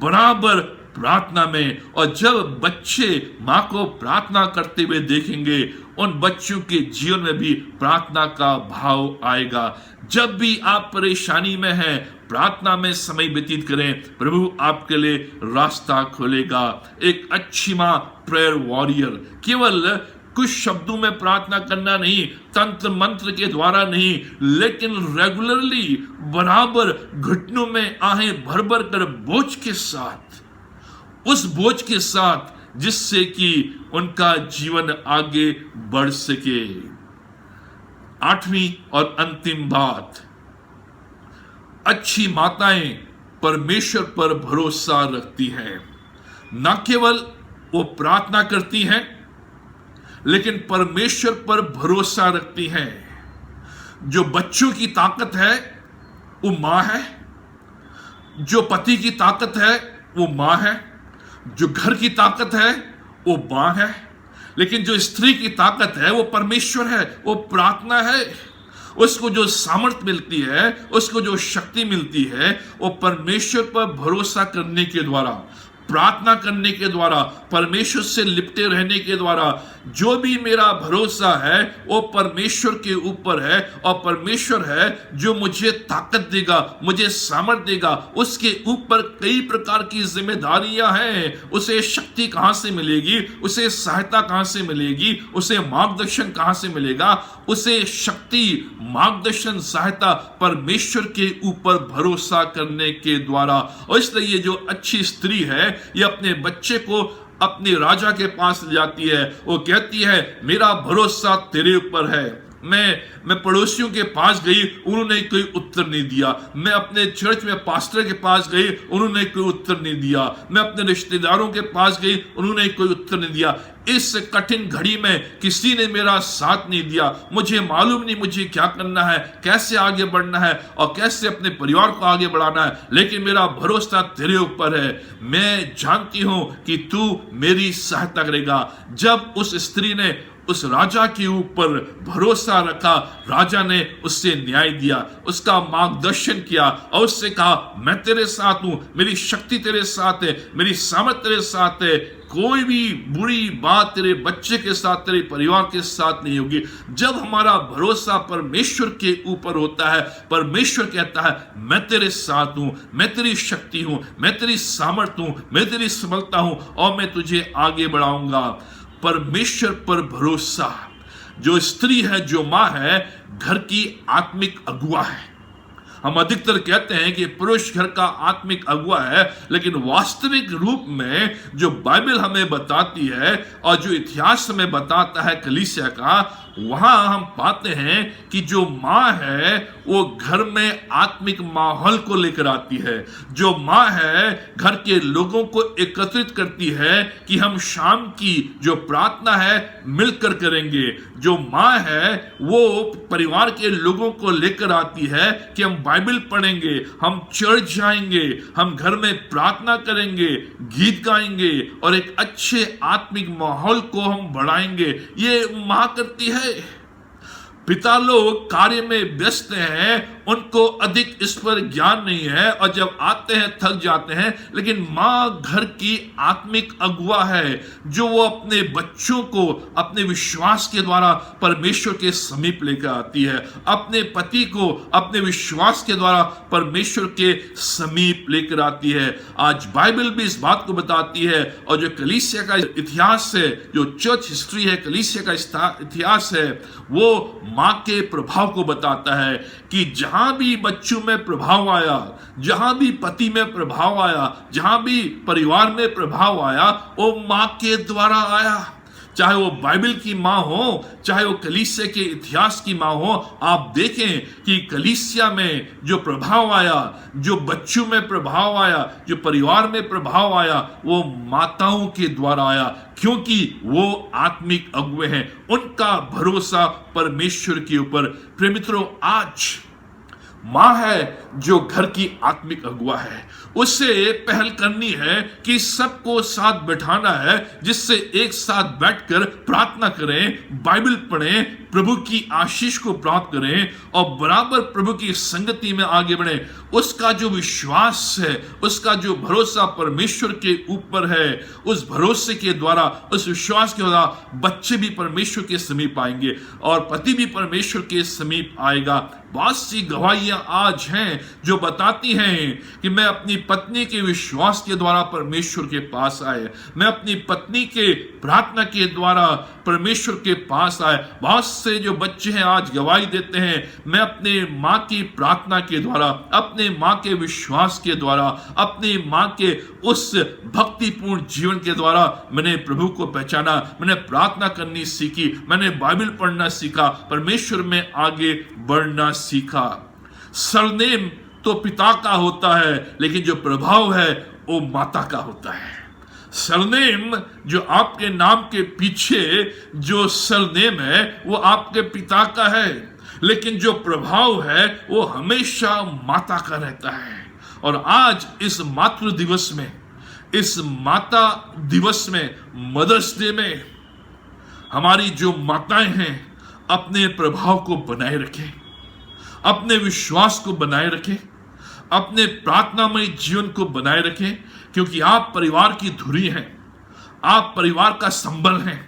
बराबर प्रार्थना में। और जब बच्चे माँ को प्रार्थना करते हुए देखेंगे, उन बच्चों के जीवन में भी प्रार्थना का भाव आएगा। जब भी आप परेशानी में हैं, प्रार्थना में समय व्यतीत करें, प्रभु आपके लिए रास्ता खोलेगा। एक अच्छी माँ प्रेयर वॉरियर, केवल कुछ शब्दों में प्रार्थना करना नहीं, तंत्र मंत्र के द्वारा नहीं, लेकिन रेगुलरली बराबर घुटनों में आहें भर भर कर बोझ के साथ, उस बोझ के साथ जिससे कि उनका जीवन आगे बढ़ सके। आठवीं और अंतिम बात, अच्छी माताएं परमेश्वर पर भरोसा रखती हैं। न केवल वो प्रार्थना करती हैं, लेकिन परमेश्वर पर भरोसा रखती हैं। जो बच्चों की ताकत है वो माँ है, जो पति की ताकत है वो माँ है, जो घर की ताकत है वो माँ है, लेकिन जो स्त्री की ताकत है वो परमेश्वर है, वो प्रार्थना है। उसको जो सामर्थ मिलती है, उसको जो शक्ति मिलती है, वो परमेश्वर पर भरोसा करने के द्वारा, प्रार्थना करने के द्वारा, परमेश्वर से लिपटे रहने के द्वारा जो भी मेरा भरोसा है वो परमेश्वर के ऊपर है, और परमेश्वर है जो मुझे ताकत देगा, मुझे सामर्थ देगा। उसके ऊपर कई प्रकार की जिम्मेदारियां हैं। उसे शक्ति कहां से मिलेगी, उसे सहायता कहां से मिलेगी, उसे मार्गदर्शन कहां से मिलेगा? उसे शक्ति, मार्गदर्शन, सहायता परमेश्वर के ऊपर भरोसा करने के द्वारा। और इसलिए ये जो अच्छी स्त्री है, ये अपने बच्चे को अपने राजा के पास ले जाती है। वो कहती है मेरा भरोसा तेरे ऊपर है। मैं पड़ोसियों के पास गई, उन्होंने कोई उत्तर नहीं दिया। मैं अपने चर्च में पास्टर के पास गई, उन्होंने कोई उत्तर नहीं दिया। मैं अपने रिश्तेदारों के पास गई, उन्होंने कोई उत्तर नहीं दिया। इस कठिन घड़ी में किसी ने मेरा साथ नहीं दिया। मुझे मालूम नहीं मुझे क्या करना है, कैसे आगे बढ़ना है और कैसे अपने परिवार को आगे बढ़ाना है, लेकिन मेरा भरोसा तेरे ऊपर है। मैं जानती हूं कि तू मेरी सहायता करेगा। जब उस स्त्री ने उस राजा के ऊपर भरोसा रखा, राजा ने उससे न्याय दिया, उसका मार्गदर्शन किया और उससे कहा मैं तेरे साथ हूं, मेरी शक्ति तेरे साथ है, मेरी सामर्थ तेरे साथ है। कोई भी बुरी बात तेरे बच्चे के साथ, तेरे परिवार के साथ नहीं होगी। जब हमारा भरोसा परमेश्वर के ऊपर होता है, परमेश्वर कहता है मैं तेरे साथ हूं, मैं तेरी शक्ति हूं, मैं तेरी सामर्थ हूं, मैं तेरी समर्थ हूं और मैं तुझे आगे बढ़ाऊंगा। परमेश्वर पर भरोसा। जो स्त्री है, जो मां है, घर की आत्मिक अगुआ है। हम अधिकतर कहते हैं कि पुरुष घर का आत्मिक अगुआ है, लेकिन वास्तविक रूप में जो बाइबल हमें बताती है और जो इतिहास हमें बताता है कलीसिया का, वहां हम पाते हैं कि जो मां है वो घर में आत्मिक माहौल को लेकर आती है। जो मां है घर के लोगों को एकत्रित करती है कि हम शाम की जो प्रार्थना है मिलकर करेंगे। जो मां है वो परिवार के लोगों को लेकर आती है कि हम बाइबल पढ़ेंगे, हम चर्च जाएंगे, हम घर में प्रार्थना करेंगे, गीत गाएंगे और एक अच्छे आत्मिक माहौल को हम बढ़ाएंगे। ये मां करती है। पिता लोग कार्य में व्यस्त हैं, उनको अधिक इस पर ज्ञान नहीं है और जब आते हैं थक जाते हैं। लेकिन मां घर की आत्मिक अगुआ है, जो वो अपने बच्चों को अपने विश्वास के द्वारा परमेश्वर के समीप लेकर आती है, अपने पति को अपने विश्वास के द्वारा परमेश्वर के समीप लेकर आती है। आज बाइबल भी इस बात को बताती है और जो कलीसिया का इतिहास है, जो चर्च हिस्ट्री है, कलीसिया का इतिहास है, वो मां के प्रभाव को बताता है कि जहां भी बच्चों में प्रभाव आया, जहां भी पति में प्रभाव आया, जहां भी परिवार में प्रभाव आया, वो मां के द्वारा आया। चाहे वो बाइबल की मां हो, चाहे वो कलीसिया के इतिहास की मां हो। आप देखें कि कलीसिया में जो प्रभाव आया, जो बच्चों में प्रभाव आया, जो परिवार में प्रभाव आया, वो माताओं के द्वारा आया, क्योंकि वो आत्मिक अगुवे हैं। उनका भरोसा परमेश्वर के ऊपर। प्रिय मित्रों, आज मां है जो घर की आत्मिक अगुआ है। उसे पहल करनी है कि सबको साथ बैठाना है, जिससे एक साथ बैठकर प्रार्थना करें, बाइबल पढ़ें, प्रभु की आशीष को प्राप्त करें और बराबर प्रभु की संगति में आगे बढ़ें। उसका जो विश्वास है, उसका जो भरोसा परमेश्वर के ऊपर है, उस भरोसे के द्वारा, उस विश्वास के द्वारा बच्चे भी परमेश्वर के समीप आएंगे और पति भी परमेश्वर के समीप आएगा। बहुत सी गवाहियां आज हैं जो बताती हैं कि मैं अपनी पत्नी के विश्वास के द्वारा परमेश्वर के पास आए, मैं अपनी पत्नी के प्रार्थना के द्वारा परमेश्वर के पास आए। बहुत से जो बच्चे हैं आज गवाही देते हैं, मैं अपने माँ की प्रार्थना के द्वारा, अपने माँ के विश्वास के द्वारा, अपनी माँ के उस भक्तिपूर्ण जीवन के द्वारा मैंने प्रभु को पहचाना, मैंने प्रार्थना करनी सीखी, मैंने बाइबल पढ़ना सीखा, परमेश्वर में आगे बढ़ना सीखा। सरनेम तो पिता का होता है, लेकिन जो प्रभाव है वो माता का होता है। सरनेम, जो आपके नाम के पीछे जो सरनेम है, वो आपके पिता का है, लेकिन जो प्रभाव है वो हमेशा माता का रहता है। और आज इस मातृ दिवस में, इस माता दिवस में, मदर्स डे में, हमारी जो माताएं हैं अपने प्रभाव को बनाए रखें, अपने विश्वास को बनाए रखें, अपने प्रार्थनामय जीवन को बनाए रखें, क्योंकि आप परिवार की धुरी हैं, आप परिवार का संबल हैं,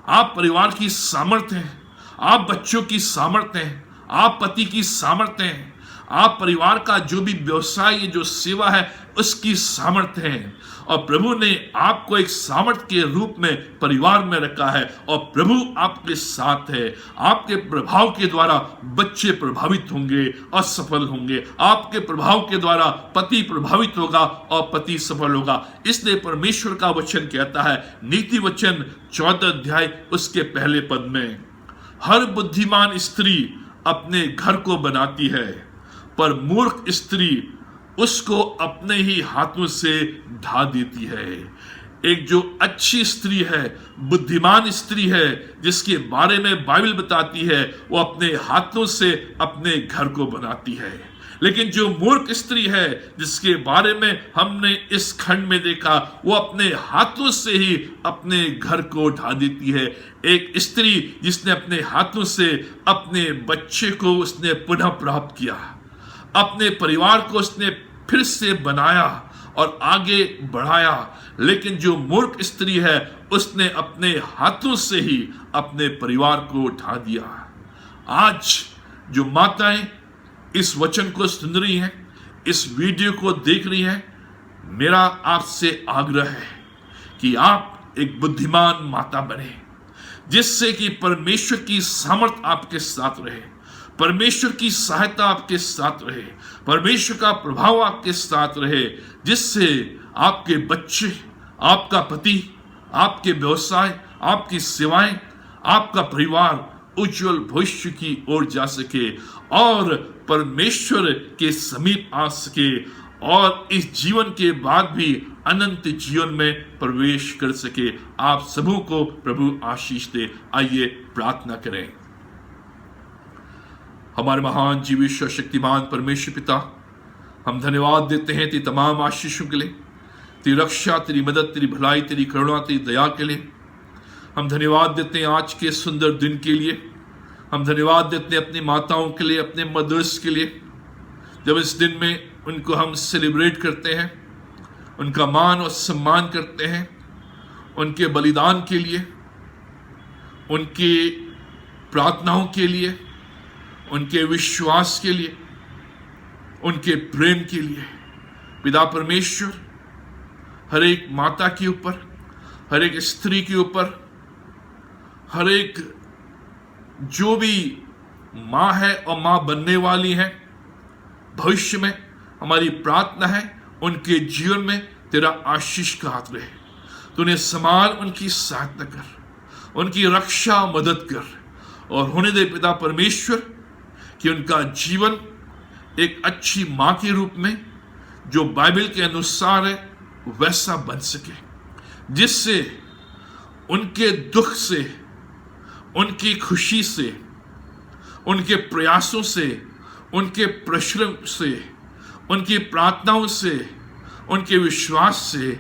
आप परिवार की सामर्थ्य हैं, आप बच्चों की सामर्थ्य हैं, आप पति की सामर्थ्य हैं, आप परिवार का जो भी व्यवसाय, जो सेवा है, उसकी सामर्थ्य है। और प्रभु ने आपको एक सामर्थ्य के रूप में परिवार में रखा है, और प्रभु आपके साथ है। आपके प्रभाव के द्वारा बच्चे प्रभावित होंगे और सफल होंगे, आपके प्रभाव के द्वारा पति प्रभावित होगा और पति सफल होगा। इसलिए परमेश्वर का वचन कहता है, नीति वचन 14 अध्याय उसके पहले पद में, हर बुद्धिमान स्त्री अपने घर को बनाती है, पर मूर्ख स्त्री उसको अपने ही हाथों से ढा देती है। एक जो अच्छी स्त्री है, बुद्धिमान स्त्री है, जिसके बारे में बाइबल बताती है, वो अपने हाथों से अपने घर को बनाती है। लेकिन जो मूर्ख स्त्री है, जिसके बारे में हमने इस खंड में देखा, वो अपने हाथों से ही अपने घर को ढा देती है। एक स्त्री जिसने अपने हाथों से अपने बच्चे को उसने पुनः प्राप्त किया, अपने परिवार को उसने फिर से बनाया और आगे बढ़ाया। लेकिन जो मूर्ख स्त्री है, उसने अपने हाथों से ही अपने परिवार को उठा दिया। आज जो माताएं इस वचन को सुन रही हैं, इस वीडियो को देख रही हैं, मेरा आपसे आग्रह है कि आप एक बुद्धिमान माता बने, जिससे कि परमेश्वर की सामर्थ आपके साथ रहे, परमेश्वर की सहायता आपके साथ रहे, परमेश्वर का प्रभाव आपके साथ रहे, जिससे आपके बच्चे, आपका पति, आपके व्यवसाय, आपकी सेवाएं, आपका परिवार उज्जवल भविष्य की ओर जा सके और परमेश्वर के समीप आ सके, और इस जीवन के बाद भी अनंत जीवन में प्रवेश कर सके। आप सबों को प्रभु आशीष दे। आइए प्रार्थना करें। हमारे महान जीवित शक्तिमान परमेश्वर पिता, हम धन्यवाद देते हैं तेरी तमाम आशीषों के लिए, तेरी रक्षा, तेरी मदद, तेरी भलाई, तेरी करुणा, तेरी दया के लिए। हम धन्यवाद देते हैं आज के सुंदर दिन के लिए। हम धन्यवाद देते हैं अपनी माताओं के लिए, अपने मदर्स के लिए, जब इस दिन में उनको हम सेलिब्रेट करते हैं, उनका मान और सम्मान करते हैं, उनके बलिदान के लिए, उनकी प्रार्थनाओं के लिए, उनके विश्वास के लिए, उनके प्रेम के लिए। पिता परमेश्वर, हर एक माता के ऊपर, हर एक स्त्री के ऊपर, हर एक जो भी माँ है और माँ बनने वाली है, भविष्य में हमारी प्रार्थना है उनके जीवन में तेरा आशीष का हाथ रहे। तूने संभाल, उनकी सहायता कर, उनकी रक्षा मदद कर, और होने दे पिता परमेश्वर कि उनका जीवन एक अच्छी माँ के रूप में, जो बाइबल के अनुसार है, वैसा बन सके, जिससे उनके दुख से, उनकी खुशी से, उनके प्रयासों से, उनके परिश्रम से, उनकी प्रार्थनाओं से, उनके विश्वास से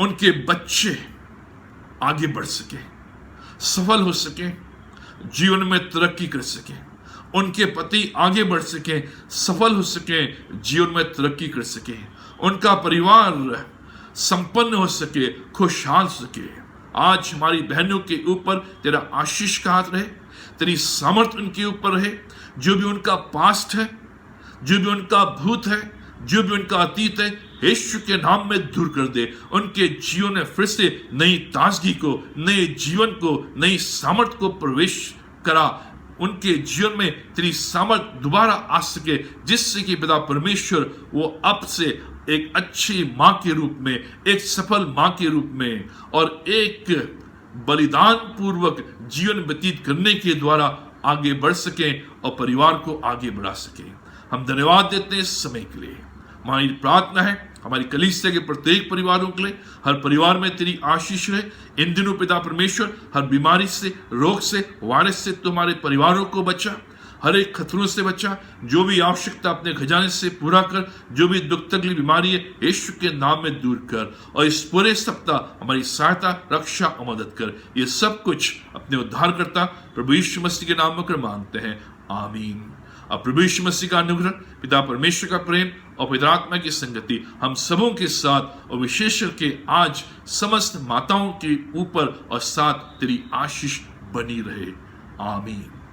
उनके बच्चे आगे बढ़ सके, सफल हो सके, जीवन में तरक्की कर सके, उनके पति आगे बढ़ सके, सफल हो सके, जीवन में तरक्की कर सके, उनका परिवार संपन्न हो सके, खुशहाल सके। आज हमारी बहनों के ऊपर तेरा आशीष का हाथ रहे, तेरी सामर्थ उनके ऊपर रहे। जो भी उनका पास्ट है, जो भी उनका भूत है, जो भी उनका अतीत है, यीशु के नाम में दूर कर दे। उनके जीवन में फिर से नई ताजगी को, नए जीवन को, नई सामर्थ को प्रवेश करा। उनके जीवन में तेरी सामर्थ दोबारा आ सके, जिससे कि पिता परमेश्वर वो अब से एक अच्छी माँ के रूप में, एक सफल माँ के रूप में, और एक बलिदान पूर्वक जीवन व्यतीत करने के द्वारा आगे बढ़ सके और परिवार को आगे बढ़ा सके। हम धन्यवाद देते हैं इस समय के लिए। हमारी प्रार्थना है हमारी कलीसिया के प्रत्येक परिवारों के लिए, हर परिवार में तेरी आशीष रहे। इन दिनों पिता परमेश्वर हर बीमारी से, रोग से, वायरस से तुम्हारे परिवारों को बचा, हर एक खतरों से बचा। जो भी आवश्यकता अपने खजाने से पूरा कर, जो भी दुख तकलीफ बीमारी है, यीशु के नाम में दूर कर, और इस पूरे सप्ताह हमारी सहायता, रक्षा और मदद कर। ये सब कुछ अपने उद्धारकर्ता प्रभु यीशु मसीह के नाम में कर मांगते हैं, आमीन। अब प्रभु यीशु मसीह का अनुग्रह, पिता परमेश्वर का प्रेम और पवित्र आत्मा की संगति हम सबों के साथ और विशेष करके आज समस्त माताओं के ऊपर और साथ तेरी आशीष बनी रहे। आमीन।